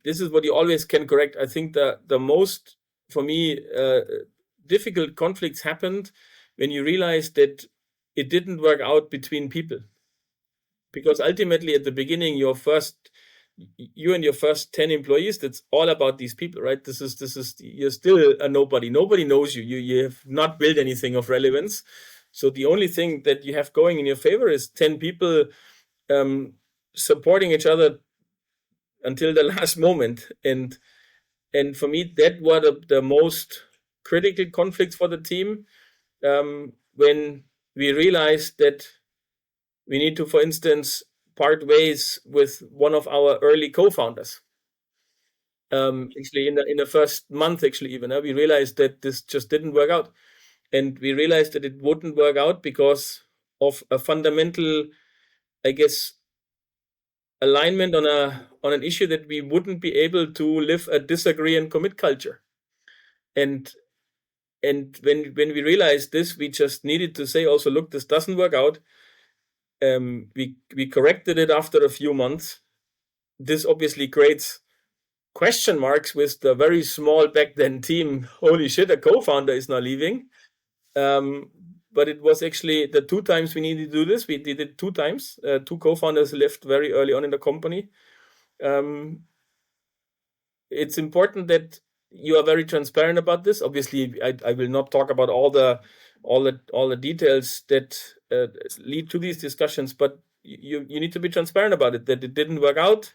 this is what you always can correct. I think the most, for me, difficult conflicts happened when you realize that it didn't work out between people. Because ultimately, at the beginning, you and your first 10 employees, that's all about these people, right? This is you're still a nobody. Nobody knows you. You have not built anything of relevance. So the only thing that you have going in your favor is 10 people supporting each other until the last moment. And for me, that were the most critical conflicts for the team, when we realized that we need to, for instance, part ways with one of our early co-founders. Actually, in the first month, even, we realized that this just didn't work out. And we realized that it wouldn't work out because of a fundamental, I guess, alignment on an issue that we wouldn't be able to live a disagree and commit culture. And when we realized this, we just needed to say also, look, this doesn't work out. We corrected it after a few months. This obviously creates question marks with the very small back then team. Holy shit, a co-founder is now leaving. But it was actually the 2 times we needed to do this. We did it 2 times. 2 co-founders left very early on in the company. It's important that you are very transparent about this. Obviously, I will not talk about all the details that lead to these discussions, but you need to be transparent about it, that it didn't work out,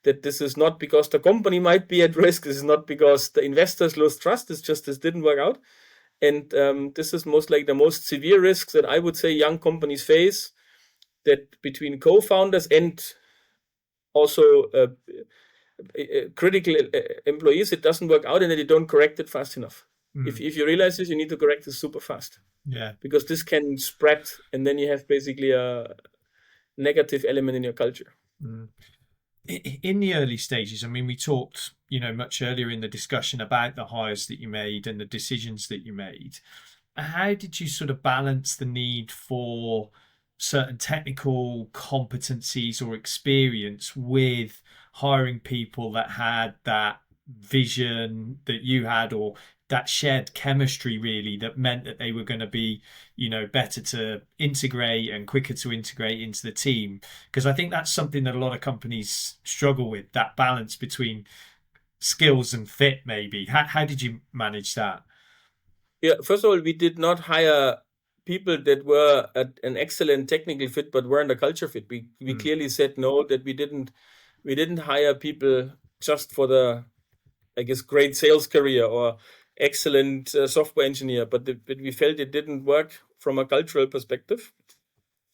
that this is not because the company might be at risk, this is not because the investors lose trust, it's just this didn't work out. And this is most like the most severe risks that I would say young companies face, that between co-founders and also critical employees, it doesn't work out and that you don't correct it fast enough. If you realize this, you need to correct this super fast. Yeah. Because this can spread and then you have basically a negative element in your culture. In the early stages, I mean, we talked, much earlier in the discussion about the hires that you made and the decisions that you made. How did you sort of balance the need for certain technical competencies or experience with hiring people that had that vision that you had, or that shared chemistry really, that meant that they were going to be, better to integrate and quicker to integrate into the team? Because I think that's something that a lot of companies struggle with, that balance between skills and fit maybe. How did you manage that? Yeah, first of all, we did not hire people that were an excellent technical fit but weren't a culture fit. We clearly said no, that we didn't hire people just for the, I guess, great sales career or excellent software engineer, but we felt it didn't work from a cultural perspective.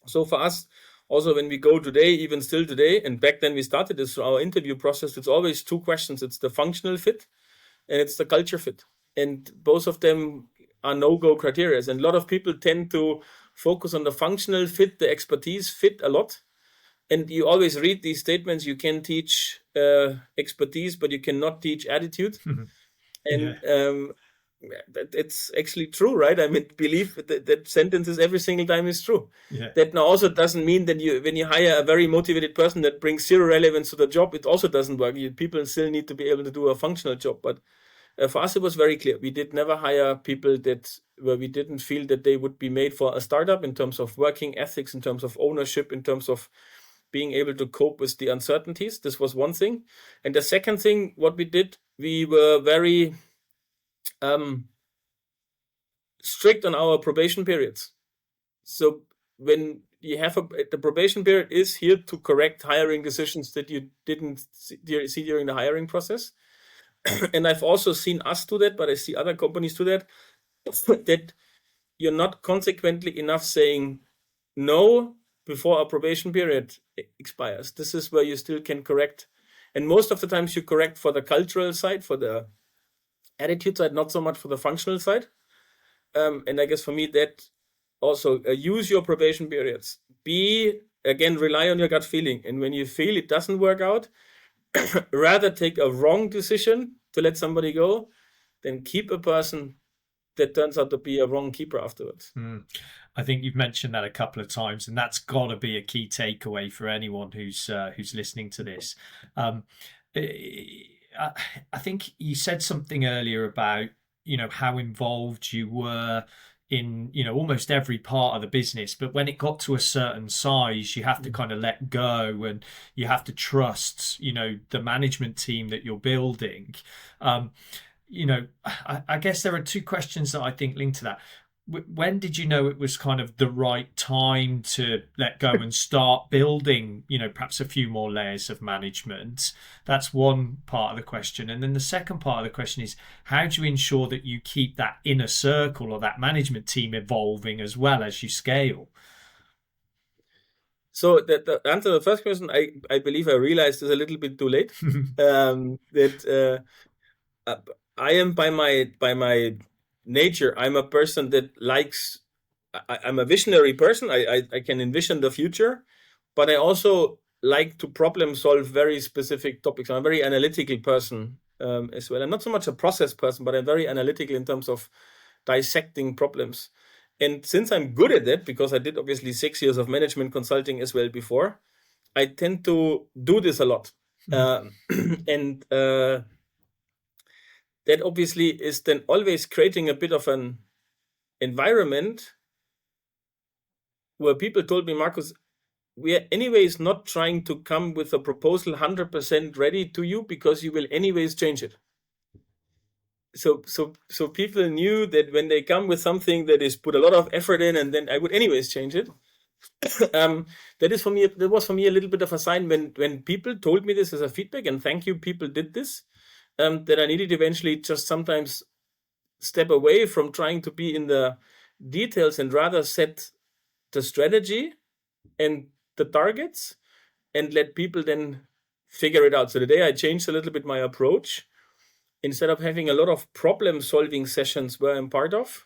So for us, also when we go today, even still today, and back then we started this through our interview process, it's always 2 questions. It's the functional fit and it's the culture fit. And both of them are no-go criteria. And a lot of people tend to focus on the functional fit, the expertise fit a lot. And you always read these statements, you can teach expertise, but you cannot teach attitude. And it's actually true, right? I mean, believe that sentences every single time is true. Yeah. That now also doesn't mean that when you hire a very motivated person that brings 0 relevance to the job, it also doesn't work. People still need to be able to do a functional job. But for us, it was very clear. We did never hire people where we didn't feel that they would be made for a startup in terms of working ethics, in terms of ownership, in terms of being able to cope with the uncertainties. This was one thing. And the second thing, what we did, we were very strict on our probation periods. So when you have the probation period is here to correct hiring decisions that you didn't see during the hiring process. And I've also seen us do that, but I see other companies do that, that you're not consequently enough saying no before a probation period expires. This is where you still can correct. And most of the times you correct for the cultural side, for the attitude side, not so much for the functional side. And I guess for me, that also use your probation periods. Rely on your gut feeling. And when you feel it doesn't work out, rather take a wrong decision to let somebody go than keep a person that turns out to be a wrong keeper afterwards. I think you've mentioned that a couple of times, and that's got to be a key takeaway for anyone who's listening to this. I think you said something earlier about how involved you were in almost every part of the business, but when it got to a certain size, you have to kind of let go and you have to trust the management team that you're building. I guess there are 2 questions that I think link to that. When did you know it was kind of the right time to let go and start building, perhaps a few more layers of management? That's one part of the question. And then the second part of the question is, how do you ensure that you keep that inner circle or that management team evolving as well as you scale? So the answer to the first question, I believe I realized is a little bit too late. That I am by my nature, I'm a person that I'm a visionary person. I can envision the future, but I also like to problem solve very specific topics. I'm a very analytical person as well. I'm not so much a process person, but I'm very analytical in terms of dissecting problems. And since I'm good at that, because I did obviously 6 years of management consulting as well before, I tend to do this a lot. And that obviously is then always creating a bit of an environment where people told me, Markus, we are anyways not trying to come with a proposal 100% ready to you, because you will anyways change it. So people knew that when they come with something that is put a lot of effort in, and then I would anyways change it. That was for me a little bit of a sign when people told me this as a feedback, and thank you, people did this, that I needed eventually just sometimes step away from trying to be in the details and rather set the strategy and the targets and let people then figure it out. So today I changed a little bit my approach. Instead of having a lot of problem solving sessions where I'm part of,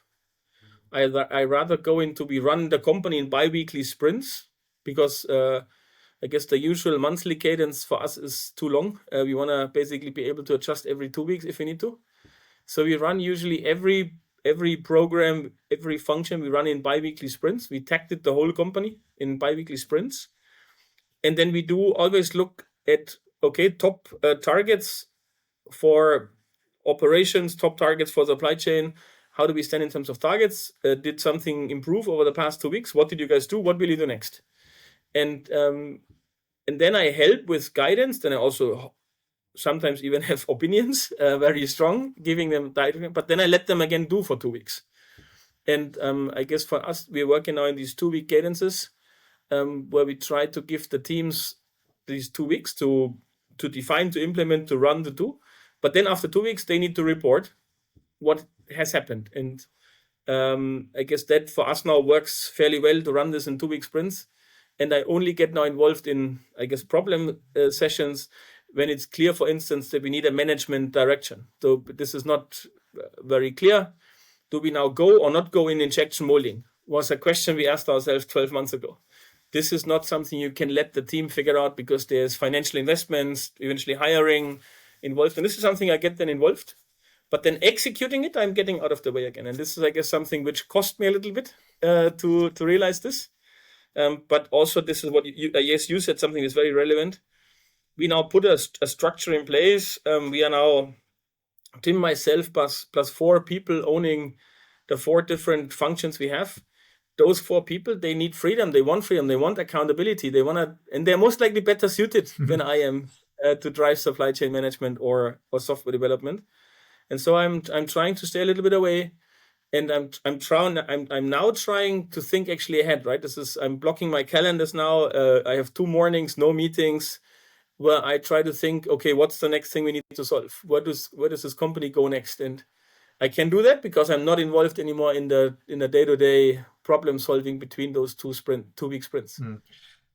I rather go into, we run the company in bi-weekly sprints, because I guess the usual monthly cadence for us is too long. We want to basically be able to adjust every 2 weeks if we need to. So we run usually every program, every function we run in bi-weekly sprints. We tacted the whole company in bi-weekly sprints. And then we do always look at, okay, top targets for operations, top targets for supply chain. How do we stand in terms of targets? Did something improve over the past 2 weeks? What did you guys do? What will you do next? And then I help with guidance. Then I also sometimes even have opinions, very strong, giving them direction. But then I let them again do for 2 weeks. And I guess for us, we're working now in these 2-week cadences, where we try to give the teams these 2 weeks to define, to implement, to run, to do. But then after 2 weeks, they need to report what has happened. And I guess that for us now works fairly well to run this in 2-week sprints. And I only get now involved in, I guess, problem sessions when it's clear, for instance, that we need a management direction. So this is not very clear. Do we now go or not go in injection molding? Was a question we asked ourselves 12 months ago. This is not something you can let the team figure out, because there's financial investments, eventually hiring involved. And this is something I get then involved. But then executing it, I'm getting out of the way again. And this is, I guess, something which cost me a little bit to realize this. But also this is what you said, something that's very relevant. We now put a structure in place. We are now, Tim, myself, plus 4 people owning the 4 different functions we have. Those 4 people, they need freedom. They want accountability. And they're most likely better suited than I am to drive supply chain management or software development. And so I'm trying to stay a little bit away, and I'm now trying to think actually ahead. Right, I'm blocking my calendars now. I have 2 mornings, no meetings, where I try to think, okay, what's the next thing we need to solve? Where does this company go next? And I can do that because I'm not involved anymore in the day-to-day problem solving between those 2-week sprints.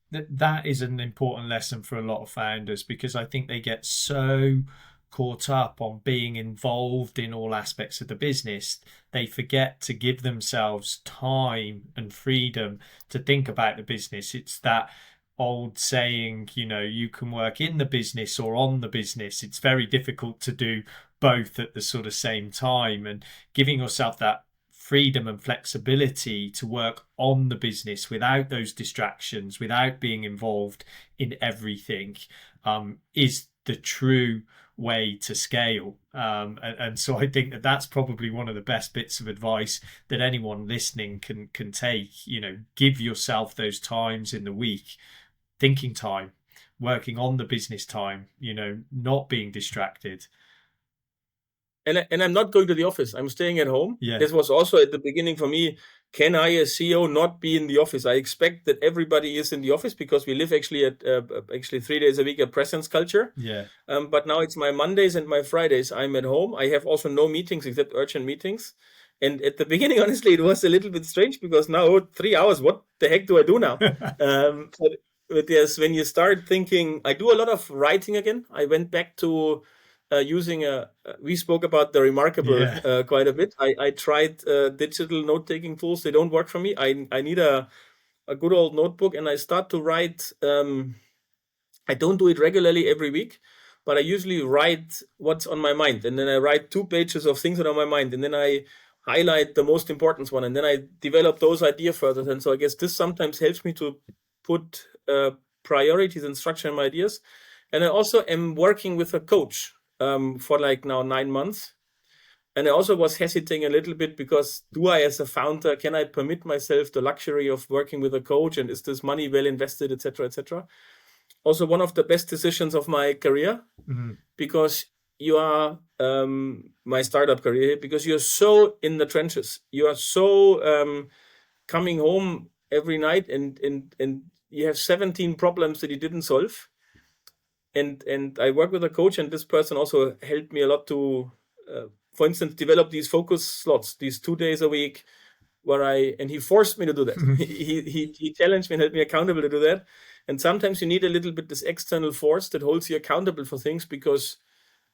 That is an important lesson for a lot of founders, because I think they get so caught up on being involved in all aspects of the business, they forget to give themselves time and freedom to think about the business. It's that old saying, you can work in the business or on the business. It's very difficult to do both at the sort of same time, and giving yourself that freedom and flexibility to work on the business without those distractions, without being involved in everything, is the true way to scale. And so I think that's probably one of the best bits of advice that anyone listening can take. Give yourself those times in the week, thinking time, working on the business time, not being distracted. And I'm not going to the office. I'm staying at home. Yeah. This was also at the beginning for me. Can I, as CEO, not be in the office? I expect that everybody is in the office, because we live actually at 3 days a week, a presence culture. Yeah. But now it's my Mondays and my Fridays. I'm at home. I have also no meetings except urgent meetings. And at the beginning, honestly, it was a little bit strange, because now 3 hours, what the heck do I do now? But yes, when you start thinking, I do a lot of writing again. I went back to using we spoke about the Remarkable quite a bit. I tried digital note-taking tools. They don't work for me. I need a good old notebook, and I start to write I don't do it regularly every week, but I usually write what's on my mind. And then I write 2 pages of things that are on my mind. And then I highlight the most important one. And then I develop those ideas further. And so I guess this sometimes helps me to put priorities and structure in my ideas. And I also am working with a coach for like now 9 months. And I also was hesitating a little bit because do I, as a founder, can I permit myself the luxury of working with a coach? And is this money well invested, etc., etc.? Also, one of the best decisions of my career, because you are my startup career, because you're so in the trenches. You are so coming home every night, and you have 17 problems that you didn't solve. And I work with a coach, and this person also helped me a lot to, for instance, develop these focus slots, these 2 days a week, and he forced me to do that. he challenged me and held me accountable to do that. And sometimes you need a little bit this external force that holds you accountable for things, because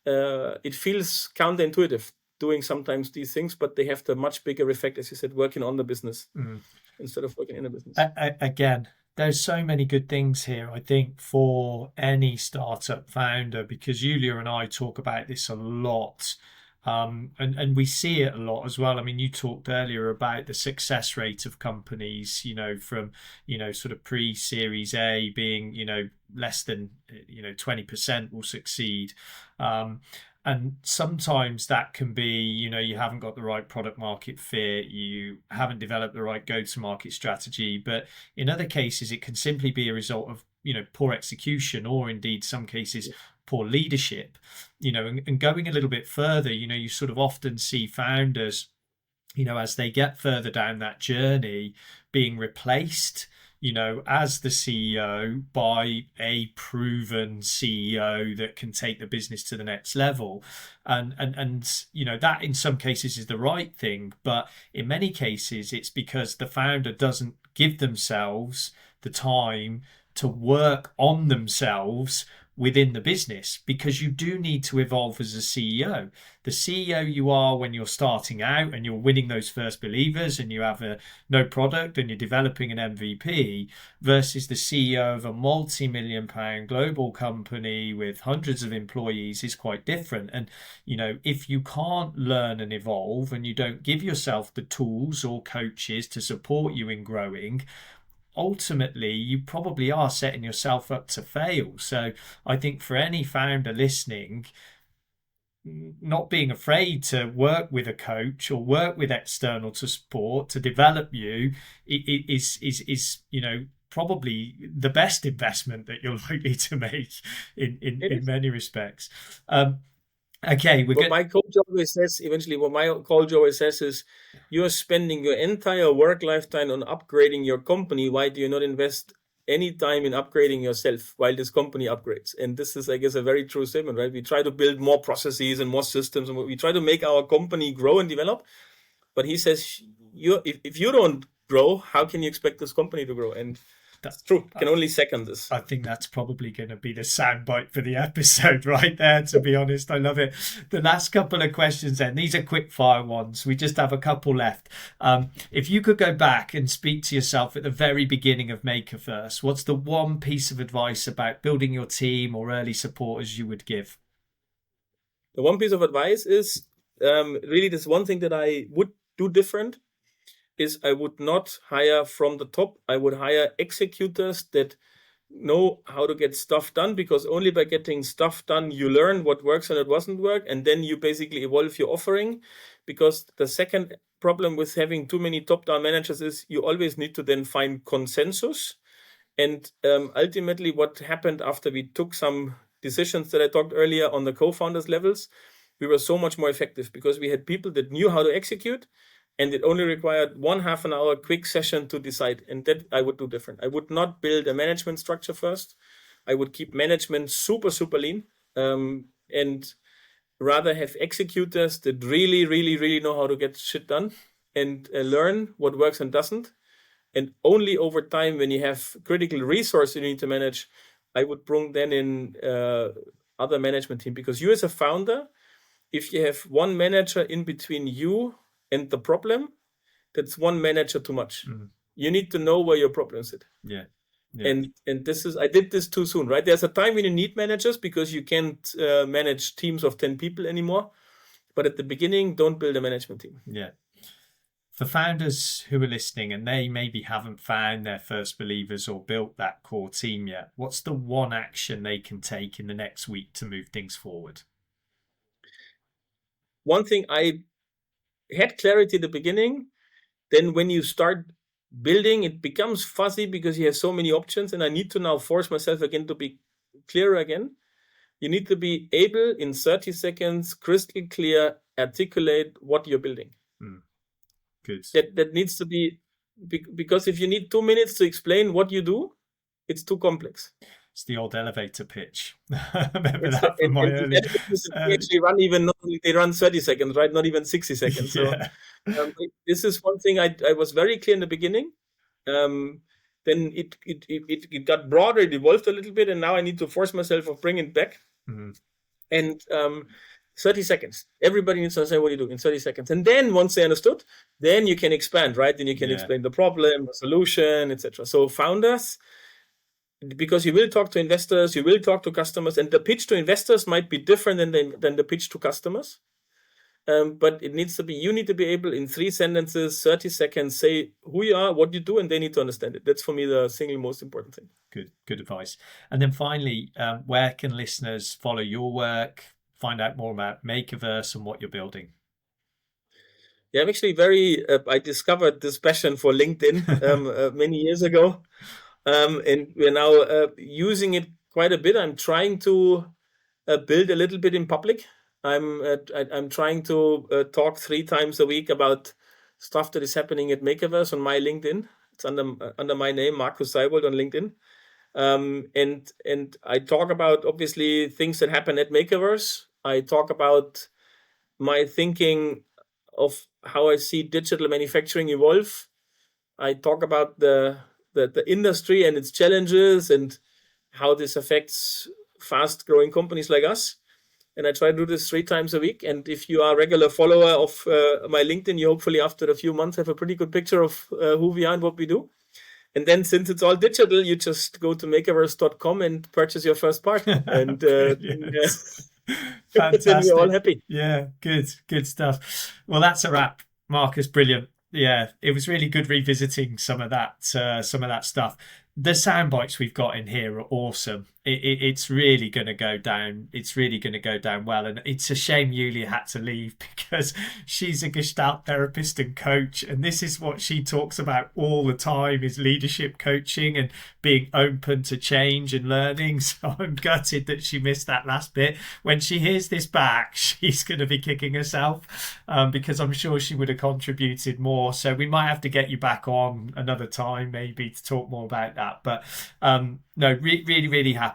it feels counterintuitive doing sometimes these things, but they have the much bigger effect, as you said, working on the business instead of working in a business. Again, there's so many good things here, I think, for any startup founder, because Iulia and I talk about this a lot. And we see it a lot as well. I mean, you talked earlier about the success rate of companies, from, sort of pre-Series A being, less than, 20% will succeed. And sometimes that can be, you haven't got the right product market fit, you haven't developed the right go-to-market strategy. But in other cases, it can simply be a result of, poor execution, or indeed some cases, poor leadership. And going a little bit further, you sort of often see founders, as they get further down that journey, being replaced, as the CEO by a proven CEO that can take the business to the next level. And that in some cases is the right thing, but in many cases it's because the founder doesn't give themselves the time to work on themselves within the business, because you do need to evolve as a CEO. The CEO you are when you're starting out and you're winning those first believers and you have no product and you're developing an MVP, versus the CEO of a multi-million-pound global company with hundreds of employees is quite different. And, if you can't learn and evolve and you don't give yourself the tools or coaches to support you in growing, ultimately you probably are setting yourself up to fail. So I think for any founder listening, not being afraid to work with a coach or work with external to support to develop you is probably the best investment that you're likely to make in many respects. Okay, my coach always says, is you are spending your entire work lifetime on upgrading your company. Why do you not invest any time in upgrading yourself while this company upgrades? And this is, I guess, a very true statement, right? We try to build more processes and more systems, and we try to make our company grow and develop. But he says, if you don't grow, how can you expect this company to grow? And that's true. I can only second this. I think that's probably going to be the soundbite for the episode right there, to be honest. I love it. The last couple of questions then, these are quick fire ones. We just have a couple left. If you could go back and speak to yourself at the very beginning of Maker First, what's the one piece of advice about building your team or early supporters you would give? The one piece of advice is really this one thing that I would do different is I would not hire from the top. I would hire executors that know how to get stuff done, because only by getting stuff done, you learn what works and what doesn't work. And then you basically evolve your offering, because the second problem with having too many top-down managers is you always need to then find consensus. And ultimately what happened after we took some decisions that I talked earlier on the co-founders levels, we were so much more effective because we had people that knew how to execute. And it only required 1/2 an hour quick session to decide. And that I would do different. I would not build a management structure first. I would keep management super, super lean, and rather have executors that really, really, really know how to get shit done and learn what works and doesn't. And only over time, when you have critical resources you need to manage, I would bring then in other management team. Because you as a founder, if you have one manager in between you and the problem, that's one manager too much. You need to know where your problem is. Yeah. And I did this too soon, right? There's a time when you need managers because you can't manage teams of 10 people anymore. But at the beginning, don't build a management team. Yeah. For founders who are listening and they maybe haven't found their first believers or built that core team yet, what's the one action they can take in the next week to move things forward? One thing, I had clarity at the beginning. Then when you start building, it becomes fuzzy because you have so many options, and I need to now force myself again to be clearer again. You need to be able in 30 seconds, crystal clear, articulate what you're building. Good. That needs to be, because if you need 2 minutes to explain what you do, it's too complex. It's the old elevator pitch. I remember that from my early. They actually run they run 30 seconds, right? Not even 60 seconds. So this is one thing I was very clear in the beginning. Then it got broader, it evolved a little bit, and now I need to force myself of bringing it back. And 30 seconds. Everybody needs to understand what you do in 30 seconds. And then once they understood, then you can expand, right? Then you can explain the problem, the solution, etc. So founders, because you will talk to investors, you will talk to customers, and the pitch to investors might be different than the pitch to customers. But you need to be able in 3 sentences, 30 seconds, say who you are, what you do, and they need to understand it. That's for me the single most important thing. Good advice. And then finally, where can listeners follow your work, find out more about Makerverse and what you're building? Yeah, I'm actually I discovered this passion for LinkedIn many years ago. And we're now using it quite a bit. I'm trying to build a little bit in public. I'm trying to talk 3 times a week about stuff that is happening at Makerverse on my LinkedIn. It's under my name, Markus Seibold on LinkedIn. And I talk about obviously things that happen at Makerverse. I talk about my thinking of how I see digital manufacturing evolve. I talk about the industry and its challenges and how this affects fast-growing companies like us. And I try to do this 3 times a week. And if you are a regular follower of my LinkedIn, you hopefully after a few months have a pretty good picture of who we are and what we do. And then since it's all digital, you just go to makerverse.com and purchase your first part. And fantastic. Then we're all happy. Yeah, good stuff. Well, that's a wrap, Markus. Brilliant. Yeah, it was really good revisiting some of that stuff. The sound bites we've got in here are awesome. It's really going to go down. It's really going to go down well. And it's a shame Iulia had to leave because she's a Gestalt therapist and coach. And this is what she talks about all the time is leadership coaching and being open to change and learning. So I'm gutted that she missed that last bit. When she hears this back, she's going to be kicking herself because I'm sure she would have contributed more. So we might have to get you back on another time maybe to talk more about that. But no, really, really happy.